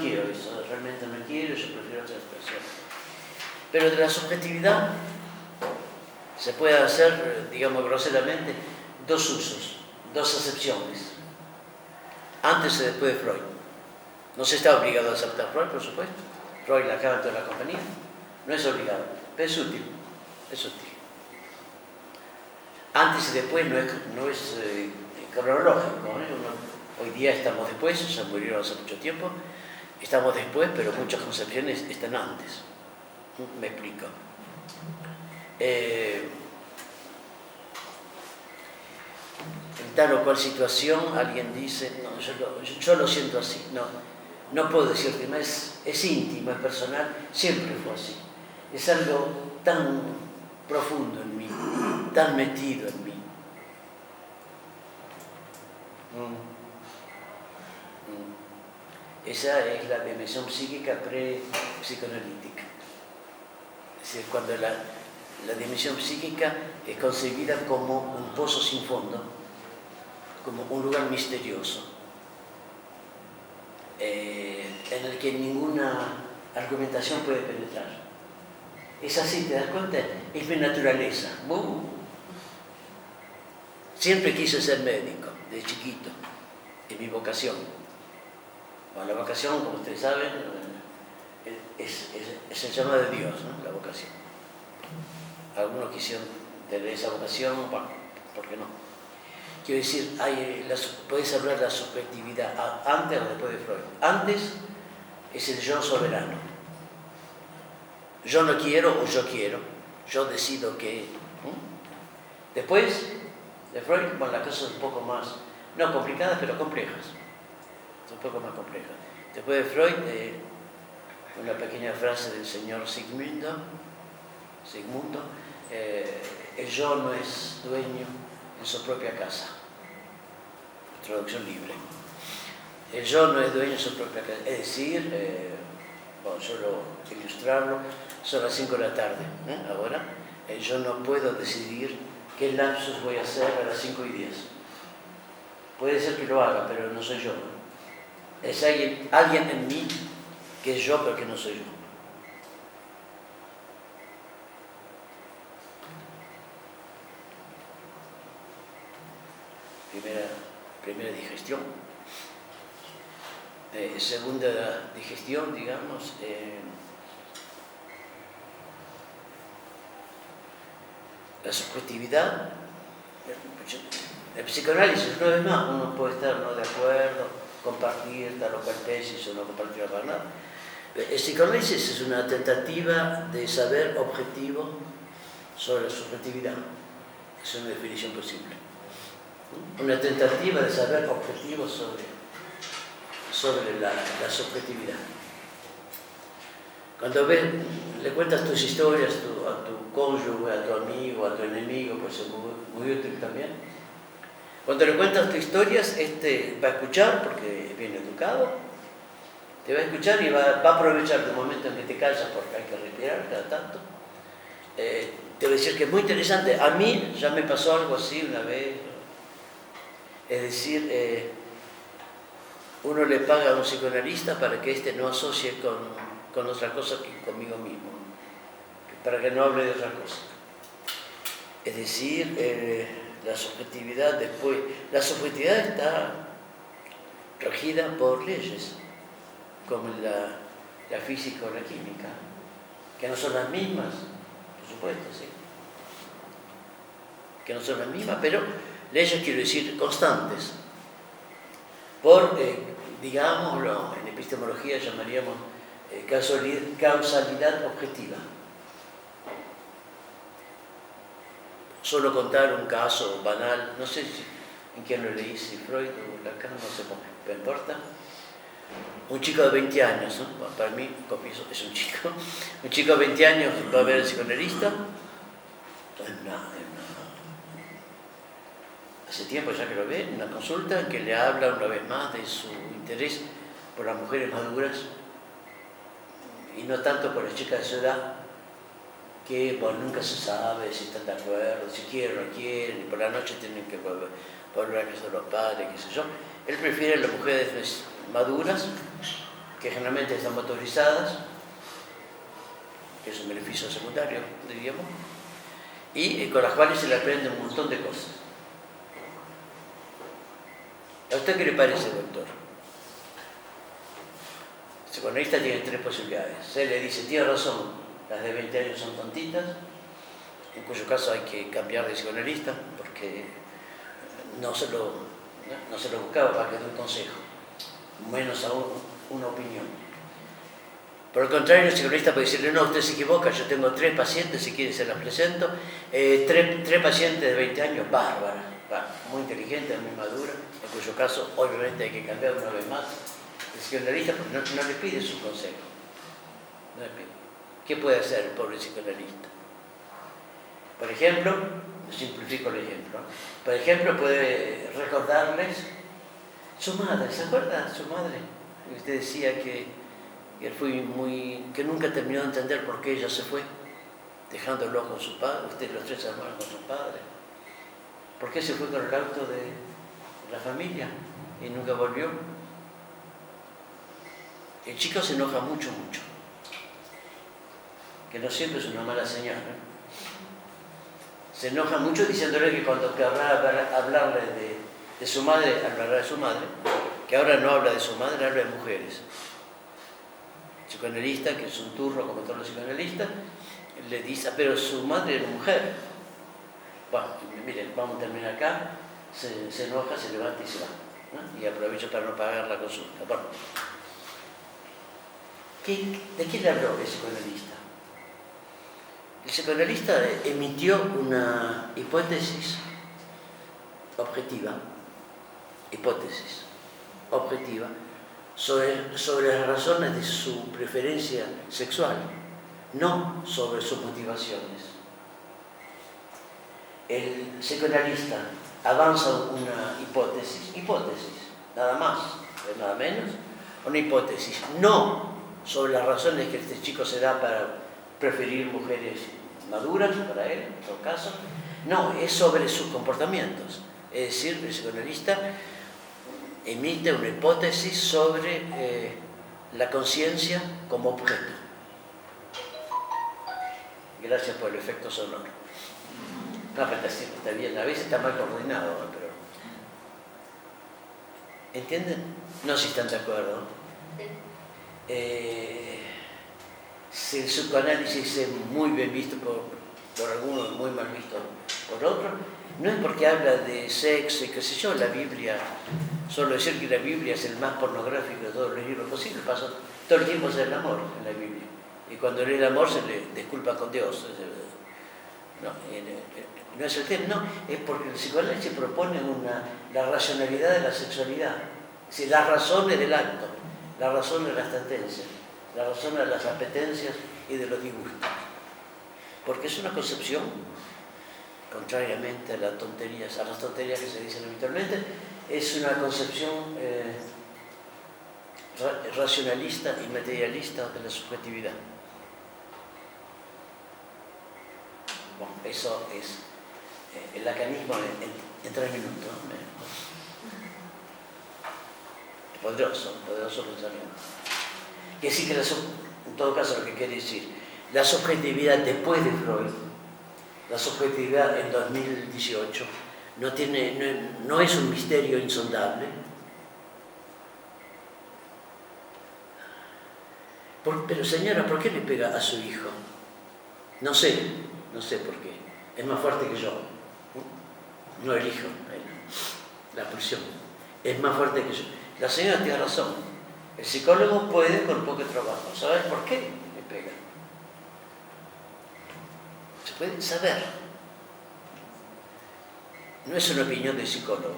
quiero eso, realmente no quiero, yo prefiero otra expresión. Pero de la subjetividad se puede hacer, digamos groseramente, dos usos, dos acepciones, antes y después de Freud. No se está obligado a aceptar Freud, por supuesto. Freud la acaba en toda la compañía. No es obligado, pero es útil. Es útil. Antes y después no es cronológico, ¿eh? Hoy día estamos después, ya murieron hace mucho tiempo. Estamos después, pero muchas concepciones están antes. Me explico. En tal o cual situación alguien dice, no, yo lo siento así, no puedo decirte más, es íntimo, es personal, siempre fue así. Es algo tan profundo en mí, tan metido en mí. Esa es la dimensión psíquica pre-psicoanalítica. Es decir, cuando la dimensión psíquica es concebida como un pozo sin fondo, como un lugar misterioso, en el que ninguna argumentación puede penetrar. Es así, ¿te das cuenta? Es mi naturaleza. Siempre quise ser médico, de chiquito, es mi vocación. Bueno, la vocación, como ustedes saben, es el llamado de Dios, ¿no? La vocación. Algunos quisieron tener esa vocación, ¿por qué no? Quiero decir, puedes hablar de la subjetividad antes o después de Freud. Antes es el yo soberano. Yo no quiero o yo quiero. Yo decido que... Después de Freud, bueno, las cosas son un poco más, no complicadas, pero complejas. Son un poco más complejas. Después de Freud, una pequeña frase del señor Sigmundo, el yo no es dueño en su propia casa. Traducción libre. El yo no es dueño en su propia casa. Es decir, solo ilustrarlo, son las 5 de la tarde, ahora, yo no puedo decidir qué lapsus voy a hacer a las 5:10. Puede ser que lo haga, pero no soy yo. Es alguien en mí que es yo, pero que no soy yo. Primera digestión. Segunda digestión, digamos, la subjetividad. El psicoanálisis, una vez más, uno puede estar no de acuerdo, compartir tal o cual tesis o no compartir para nada. El psicoanálisis es una tentativa de saber objetivo sobre la subjetividad. Es una definición posible. Una tentativa de saber objetivo sobre la subjetividad. Cuando le cuentas tus historias a tu cónyuge, a tu amigo, a tu enemigo, pues es muy útil también. Cuando le cuentas tus historias, va a escuchar porque es bien educado, te va a escuchar y va a aprovechar el momento en que te callas porque hay que respirar cada tanto. Te voy a decir que es muy interesante. A mí ya me pasó algo así una vez. Es decir, uno le paga a un psicoanalista para que no asocie con otra cosa que conmigo mismo, para que no hable de otra cosa. Es decir, la subjetividad después. La subjetividad está regida por leyes, como la física o la química, que no son las mismas, por supuesto, sí. Que no son las mismas, pero leyes quiero decir constantes. Por, digámoslo, en epistemología llamaríamos causalidad objetiva. Solo contar un caso banal, no sé en quién lo leí, si Freud o Lacan, no sé cómo, no importa. Un chico de 20 años, ¿no? Para mí es un chico de 20 años va a ver al psicoanalista. Hace tiempo ya que lo ve, en una consulta en que le habla una vez más de su interés por las mujeres maduras y no tanto por las chicas de su edad, que bueno, nunca se sabe si están de acuerdo, si quieren o no quieren, y por la noche tienen que volver a casa de los padres, qué sé yo. Él prefiere las mujeres maduras, que generalmente están motorizadas, que es un beneficio secundario, diríamos, y con las cuales se le aprende un montón de cosas. ¿A usted qué le parece, doctor? El psicoanalista tiene tres posibilidades. Se le dice, tiene razón, las de 20 años son tontitas, en cuyo caso hay que cambiar de psicoanalista, porque no se lo buscaba para que dé un consejo, menos aún una opinión. Por el contrario, el psicoanalista puede decirle, no, usted se equivoca, yo tengo 3 pacientes, si quiere se las presento, 3 pacientes de 20 años, bárbaras, muy inteligentes, muy maduras, en cuyo caso obviamente hay que cambiar una vez más. El psicoanalista no le pide su consejo, no le pide. ¿Qué puede hacer el pobre psicoanalista? Por ejemplo, simplifico el ejemplo, por ejemplo puede recordarles su madre, ¿se acuerda? Su madre, usted decía que nunca terminó de entender por qué ella se fue, dejándolo con su padre, usted los 3 hermanos con su padre. ¿Por qué se fue con el auto de la familia y nunca volvió? El chico se enoja mucho, que no siempre es una mala señal, ¿eh? Se enoja mucho diciéndole que cuando querrá hablarle de su madre, hablará de su madre, que ahora no habla de su madre, habla de mujeres. El psicoanalista, que es un turro como todos los psicoanalistas, le dice, pero su madre era mujer. Bueno, miren, vamos a terminar acá, se enoja, se levanta y se va, ¿no? Y aprovecha para no pagar la consulta. Bueno, ¿de qué le habló el psicoanalista? El psicoanalista emitió una hipótesis objetiva sobre las razones de su preferencia sexual, no sobre sus motivaciones. El psicoanalista avanza una hipótesis, nada más, nada menos, una hipótesis, no sobre las razones que este chico se da para preferir mujeres maduras, para él, en todo caso, no, es sobre sus comportamientos. Es decir, el psicoanalista emite una hipótesis sobre la conciencia como objeto. Gracias por el efecto sonoro. No, pero está bien, a veces está mal coordinado, pero... ¿Entienden? No sé si están de acuerdo. Si el psicoanálisis es muy bien visto por algunos, muy mal visto por otros, no es porque habla de sexo y qué sé yo, la Biblia, solo decir que la Biblia es el más pornográfico de todos los libros posibles, pasa todo el tiempo a ser el amor en la Biblia. Y cuando lee el amor se le disculpa con Dios. No es el tema, no, es porque el psicoanálisis propone la racionalidad de la sexualidad, es decir, las razones del acto, las razones de la sentencia. la razón de las apetencias y de los disgustos. Porque es una concepción, contrariamente a las tonterías que se dicen habitualmente, es una concepción racionalista y materialista de la subjetividad. Bueno, eso es el lacanismo en 3 minutos. Poderoso pensamiento. Y así que en todo caso lo que quiere decir, la subjetividad después de Freud, la subjetividad en 2018, no es un misterio insondable. Pero señora, ¿por qué le pega a su hijo? No sé por qué. Es más fuerte que yo. No el hijo, la pulsión. Es más fuerte que yo. La señora tiene razón. El psicólogo puede con poco trabajo. ¿Sabes por qué le pega? Se puede saber. No es una opinión del psicólogo.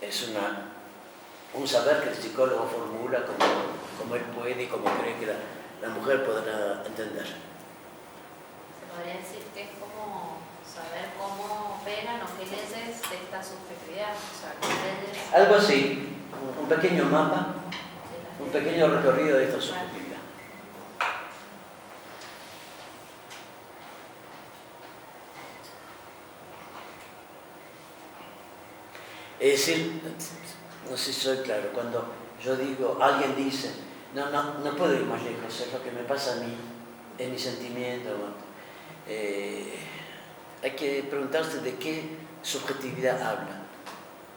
Es un saber que el psicólogo formula como él puede y como cree que la mujer podrá entender. Se podría decir que es como saber cómo operan o qué leyes de esta subjetividad. O sea, qué leyes... Algo así, un pequeño mapa, un pequeño recorrido de esta subjetividad. Es decir, no sé si soy claro, cuando yo digo, alguien dice, no puedo ir más lejos, es lo que me pasa a mí, es mi sentimiento. Hay que preguntarse de qué subjetividad habla.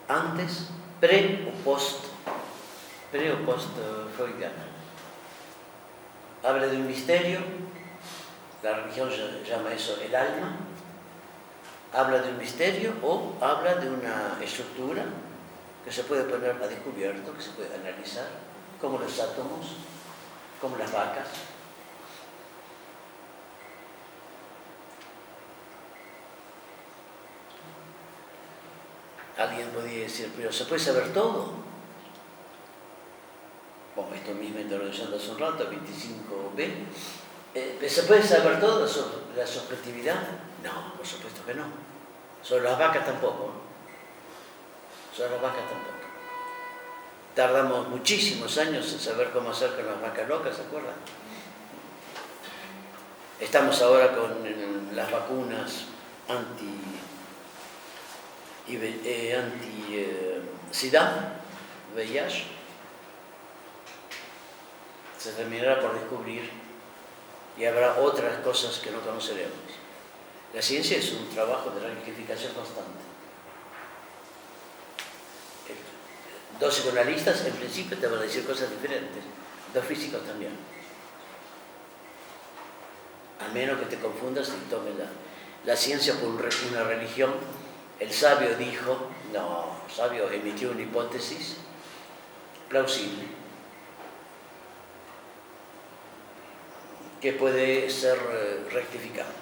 Antes, pre o post freudiana. Habla de un misterio, la religión llama eso el alma. Habla de un misterio o habla de una estructura que se puede poner a descubierto, que se puede analizar, como los átomos, como las vacas. Alguien podría decir, pero ¿se puede saber todo? Bueno, esto mismo introduciendo hace un rato, 25b. ¿Se puede saber todo sobre la subjetividad? No, por supuesto que no. Sobre las vacas tampoco. Tardamos muchísimos años en saber cómo hacer con las vacas locas, ¿se acuerdan? Estamos ahora con las vacunas anti-SIDA, VIH. Se terminará por descubrir y habrá otras cosas que no conoceremos. La ciencia es un trabajo de rectificación constante. Dos psicoanalistas en principio te van a decir cosas diferentes, dos físicos también. A menos que te confundas y tomes la ciencia por una religión. El sabio dijo, el sabio emitió una hipótesis plausible que puede ser rectificada.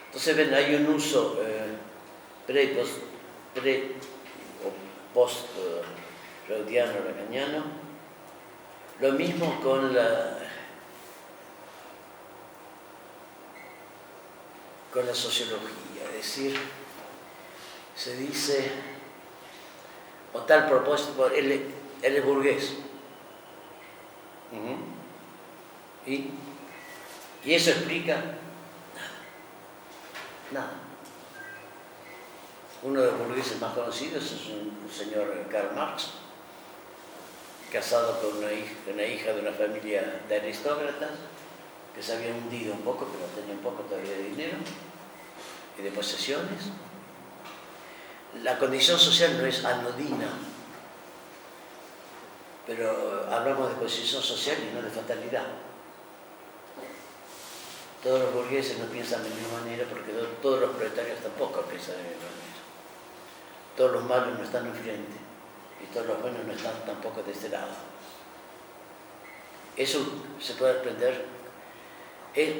Entonces ven, hay un uso pre o post freudiano, lacaniano. Lo mismo con la sociología, es decir, se dice, o tal propósito, él es burgués. Y eso explica nada. Uno de los burgueses más conocidos es un señor Karl Marx, casado con una hija de una familia de aristócratas, que se había hundido un poco, pero tenía un poco todavía de dinero y de posesiones. La condición social no es anodina, pero hablamos de posición social y no de fatalidad. Todos los burgueses no piensan de la misma manera, porque todos los proletarios tampoco piensan de la misma manera. Todos los malos no están enfrente y todos los buenos no están tampoco de este lado. Eso se puede aprender.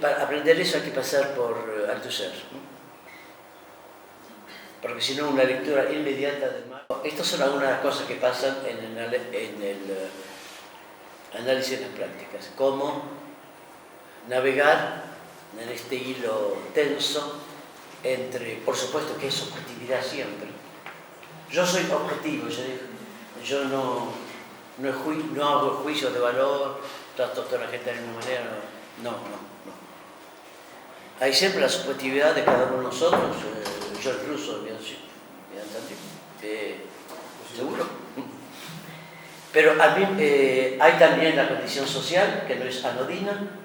Para aprender eso hay que pasar por Althusser, ¿no? porque si no una lectura inmediata del marco. Estas son algunas de las cosas que pasan en el análisis de las prácticas, cómo navegar en este hilo tenso entre, por supuesto que es objetividad siempre. Yo soy objetivo, yo no hago juicios de valor, trato a toda la gente de la misma manera, no. Hay siempre la subjetividad de cada uno de nosotros, yo incluso, bien entendido, seguro. Pero hay también la condición social, que no es anodina.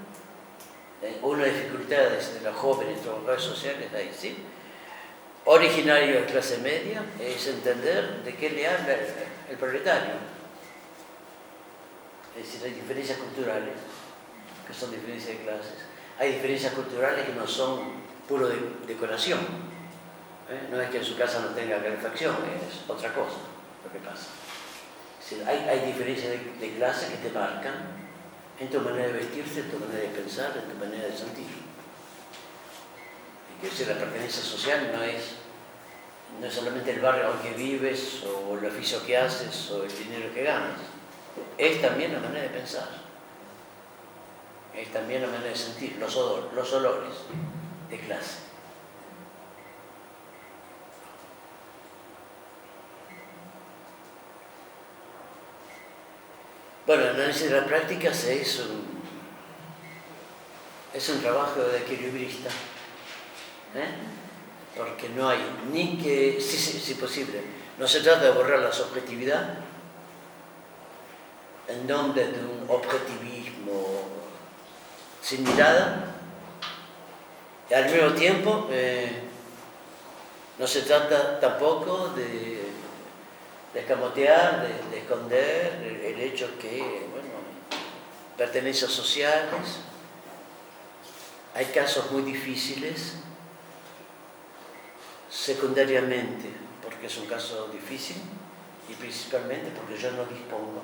Una dificultad de los jóvenes trabajadores sociales ahí, ¿sí? Originario de clase media es entender de qué le habla el proletario. Es decir, hay diferencias culturales, que son diferencias de clases. Hay diferencias culturales que no son puro decoración. No es que en su casa no tenga calefacción, es otra cosa lo que pasa. Es decir, hay diferencias de clase que te marcan en tu manera de vestirse, en tu manera de pensar, en tu manera de sentir. Es decir, la pertenencia social no es solamente el barrio al que vives, o el oficio que haces, o el dinero que ganas. Es también la manera de pensar. Es también la manera de sentir, los olores de clase. Bueno, el análisis de las prácticas es un trabajo de equilibrista, porque no hay ni que, si posible, no se trata de borrar la subjetividad en nombre de un objetivismo sin mirada, y al mismo tiempo no se trata tampoco de escamotear, de esconder el hecho que, bueno, pertenencias sociales, hay casos muy difíciles, secundariamente porque es un caso difícil y principalmente porque yo no dispongo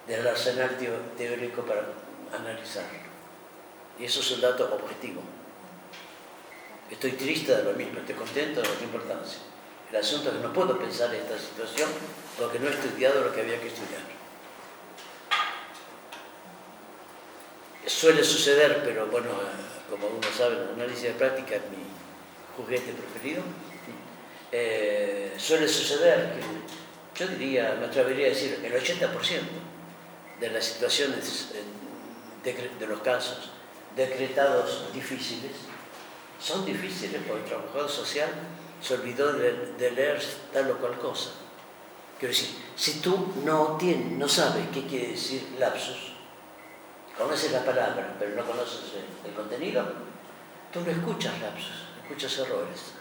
del arsenal teórico para analizarlo. Y eso es un dato objetivo. Estoy triste de lo mismo, estoy contento de la importancia. El asunto es que no puedo pensar en esta situación porque no he estudiado lo que había que estudiar. Suele suceder, pero bueno, como uno sabe, el análisis de práctica es mi juguete preferido. Suele suceder que, yo diría, me atrevería a decir, el 80% de las situaciones, de los casos decretados difíciles, son difíciles porque el trabajador social se olvidó de leer tal o cual cosa. Quiero decir, si tú no sabes qué quiere decir lapsus, conoces la palabra, pero no conoces el contenido, tú no escuchas lapsus, escuchas errores.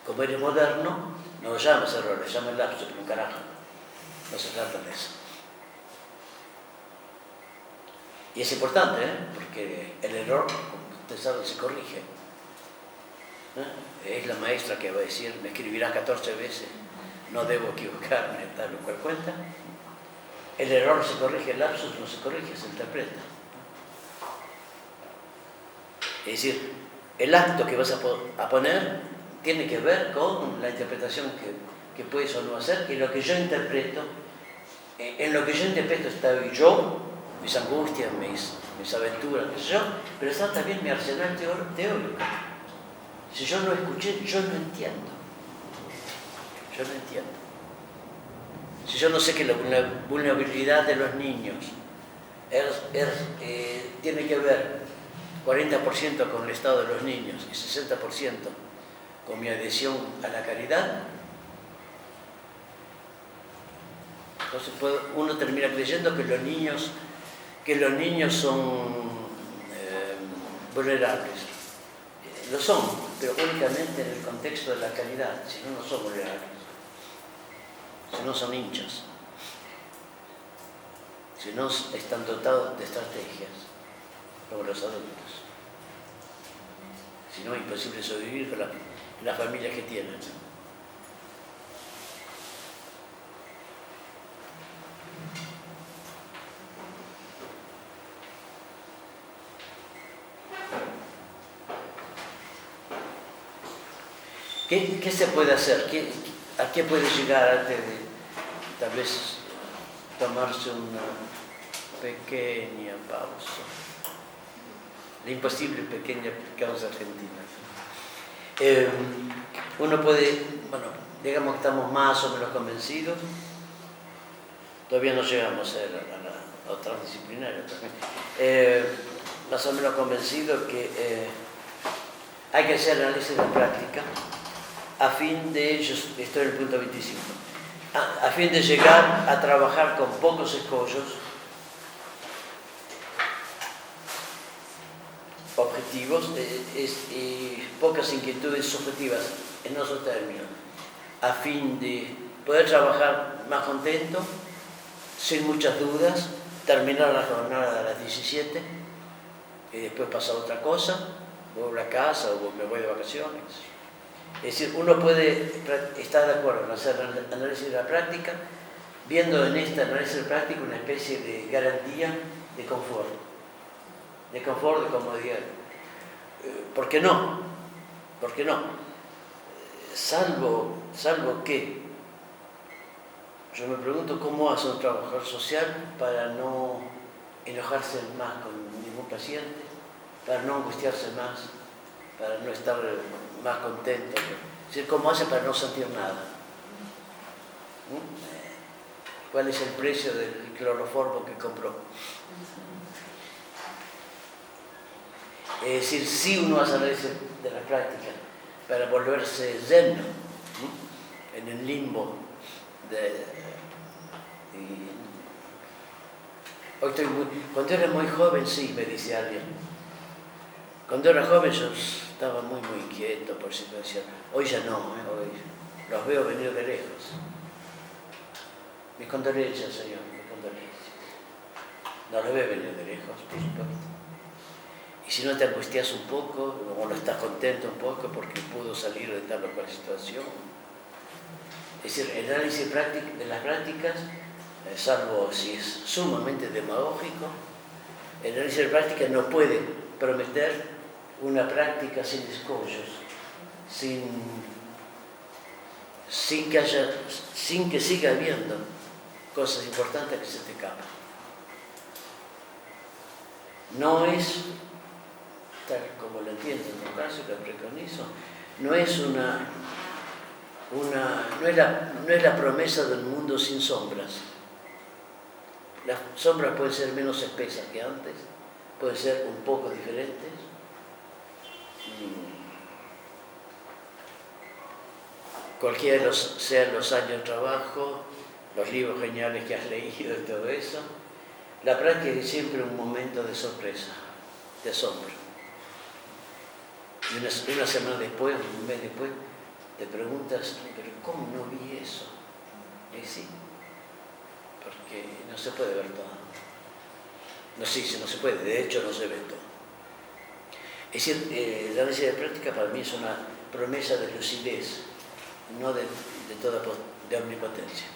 Como eres moderno, no lo llamas errores, llamas lapsus, pero un carajo. No se trata de eso. Y es importante, porque el error, como usted sabe, se corrige. Es la maestra que va a decir, me escribirás 14 veces, no debo equivocarme, tal o cual cuenta. El error se corrige, el lapsus no se corrige, se interpreta. Es decir, el acto que vas a poner tiene que ver con la interpretación que puedes o no hacer, y lo que yo interpreto, en lo que yo interpreto está yo, mis angustias, mis aventuras, qué sé yo, pero está también mi arsenal teórico. Si yo no escuché, yo no entiendo. Yo no entiendo. Si yo no sé que la vulnerabilidad de los niños tiene que ver 40% con el estado de los niños y 60% con mi adhesión a la caridad, entonces uno termina creyendo que los niños son vulnerables. Lo son, pero únicamente en el contexto de la caridad, si no, no son vulnerables. Si no, son hinchas. Si no, están dotados de estrategias, como los adultos. Si no, es imposible sobrevivir con las familias que tienen. ¿Qué se puede hacer? ¿A qué puede llegar antes de tal vez tomarse una pequeña pausa? La imposible pequeña pausa argentina. Uno puede, bueno, digamos que estamos más o menos convencidos, todavía no llegamos a la transdisciplinaria también, más o menos convencidos que hay que hacer análisis de la práctica a fin de, estoy en el punto 25, a fin de llegar a trabajar con pocos escollos objetivos y pocas inquietudes subjetivas, en otros términos, a fin de poder trabajar más contento, sin muchas dudas, terminar la jornada a las 17 y después pasa otra cosa, vuelvo a casa o me voy de vacaciones. Es decir, uno puede estar de acuerdo en hacer análisis de la práctica, viendo en este análisis de la práctica una especie de garantía de confort, de comodidad. ¿Por qué no? ¿Por qué no? Salvo que yo me pregunto cómo hace un trabajador social para no enojarse más con ningún paciente, para no angustiarse más, para no estar más contento. Es decir, ¿cómo hace para no sentir nada? ¿Cuál es el precio del cloroformo que compró? Es decir, si uno hace análisis de la práctica para volverse zen, en el limbo hoy cuando era muy joven, sí, me dice alguien. Cuando era joven yo estaba muy inquieto por situación. Hoy ya no, hoy los veo venir de lejos. Mis condolencias, Señor, mis condolencias. No los veo venir de lejos, por supuesto. Y si no te angustias un poco, o no estás contento un poco porque pudo salir de tal o cual situación. Es decir, el análisis de las prácticas, salvo si es sumamente demagógico, el análisis de prácticas no puede prometer una práctica sin escollos, sin que siga habiendo cosas importantes que se te escapan. No es, tal como lo entiendo en tu caso, lo preconizo, no es no es la promesa de un mundo sin sombras. Las sombras pueden ser menos espesas que antes, pueden ser un poco diferentes. Cualquiera sean los años de trabajo, los libros geniales que has leído y todo eso, la práctica es siempre un momento de sorpresa, de asombro. Y una semana después, un mes después, te preguntas, pero ¿cómo no vi eso? Y sí, porque no se puede ver todo. No sé si no se puede, de hecho no se ve todo. Es decir, la análisis de práctica para mí es una promesa de lucidez, no de omnipotencia.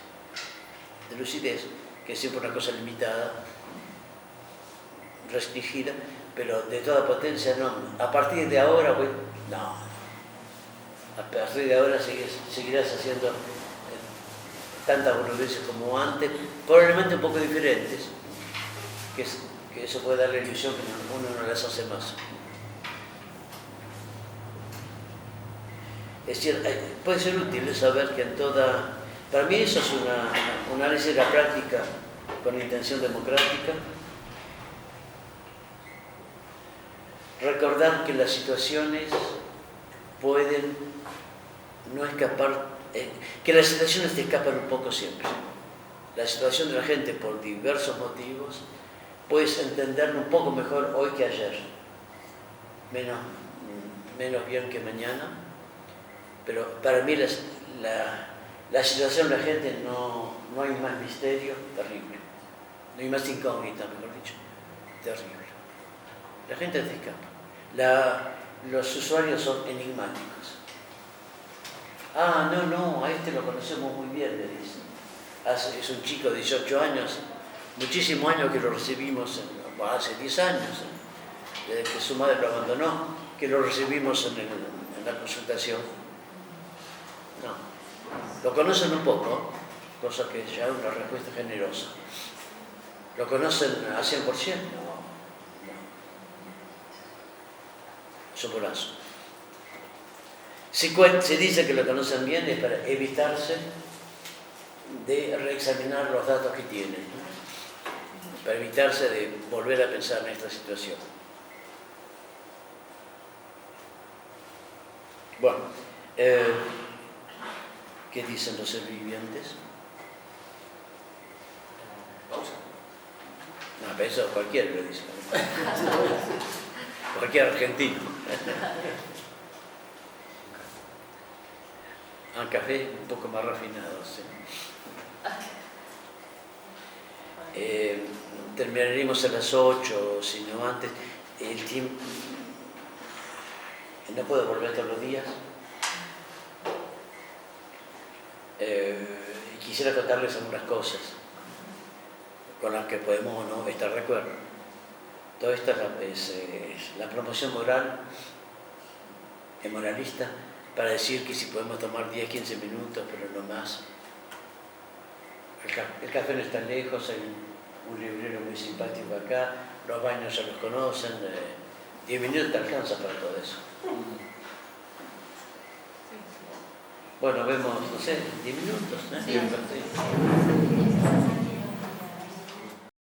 De lucidez, que es siempre una cosa limitada, restringida, pero de toda potencia no. A partir de ahora, no. A partir de ahora seguirás haciendo tantas boludeces como antes, probablemente un poco diferentes, que eso puede dar la ilusión que uno no las hace más. Es decir, puede ser útil saber que para mí eso es un análisis de la práctica con intención democrática. Recordar que las situaciones pueden no escapar, que las situaciones te escapan un poco siempre. La situación de la gente, por diversos motivos, puedes entenderlo un poco mejor hoy que ayer. Menos bien que mañana. Pero para mí la situación de la gente no hay más misterio, terrible. No hay más incógnita, mejor dicho, terrible. La gente se escapa. Los usuarios son enigmáticos. No, a este lo conocemos muy bien, le dicen. Es un chico de 18 años, muchísimos años que lo recibimos, hace 10 años, desde que su madre lo abandonó, que lo recibimos en la consultación. No. Lo conocen un poco, cosa que ya es una respuesta generosa. ¿Lo conocen al 100%? No. Soporazo. Si dice que lo conocen bien es para evitarse de reexaminar los datos que tienen, ¿no? Para evitarse de volver a pensar en esta situación. Bueno, ¿qué dicen los sobrevivientes? Pausa. No, pero eso cualquiera lo dice. Cualquier argentino. Un café un poco más refinado, sí. Terminaremos a las 8, si no antes. El tiempo. No puedo volver todos los días. Quisiera contarles algunas cosas con las que podemos o no estar de acuerdo. Todo esto es la promoción moral, es moralista, para decir que si podemos tomar 10, 15 minutos, pero no más. El café no está lejos, hay un librero muy simpático acá, los baños ya los conocen, 10 minutos te alcanza para todo eso. Bueno, vemos, no sé, 10 minutos, ¿no? Sí.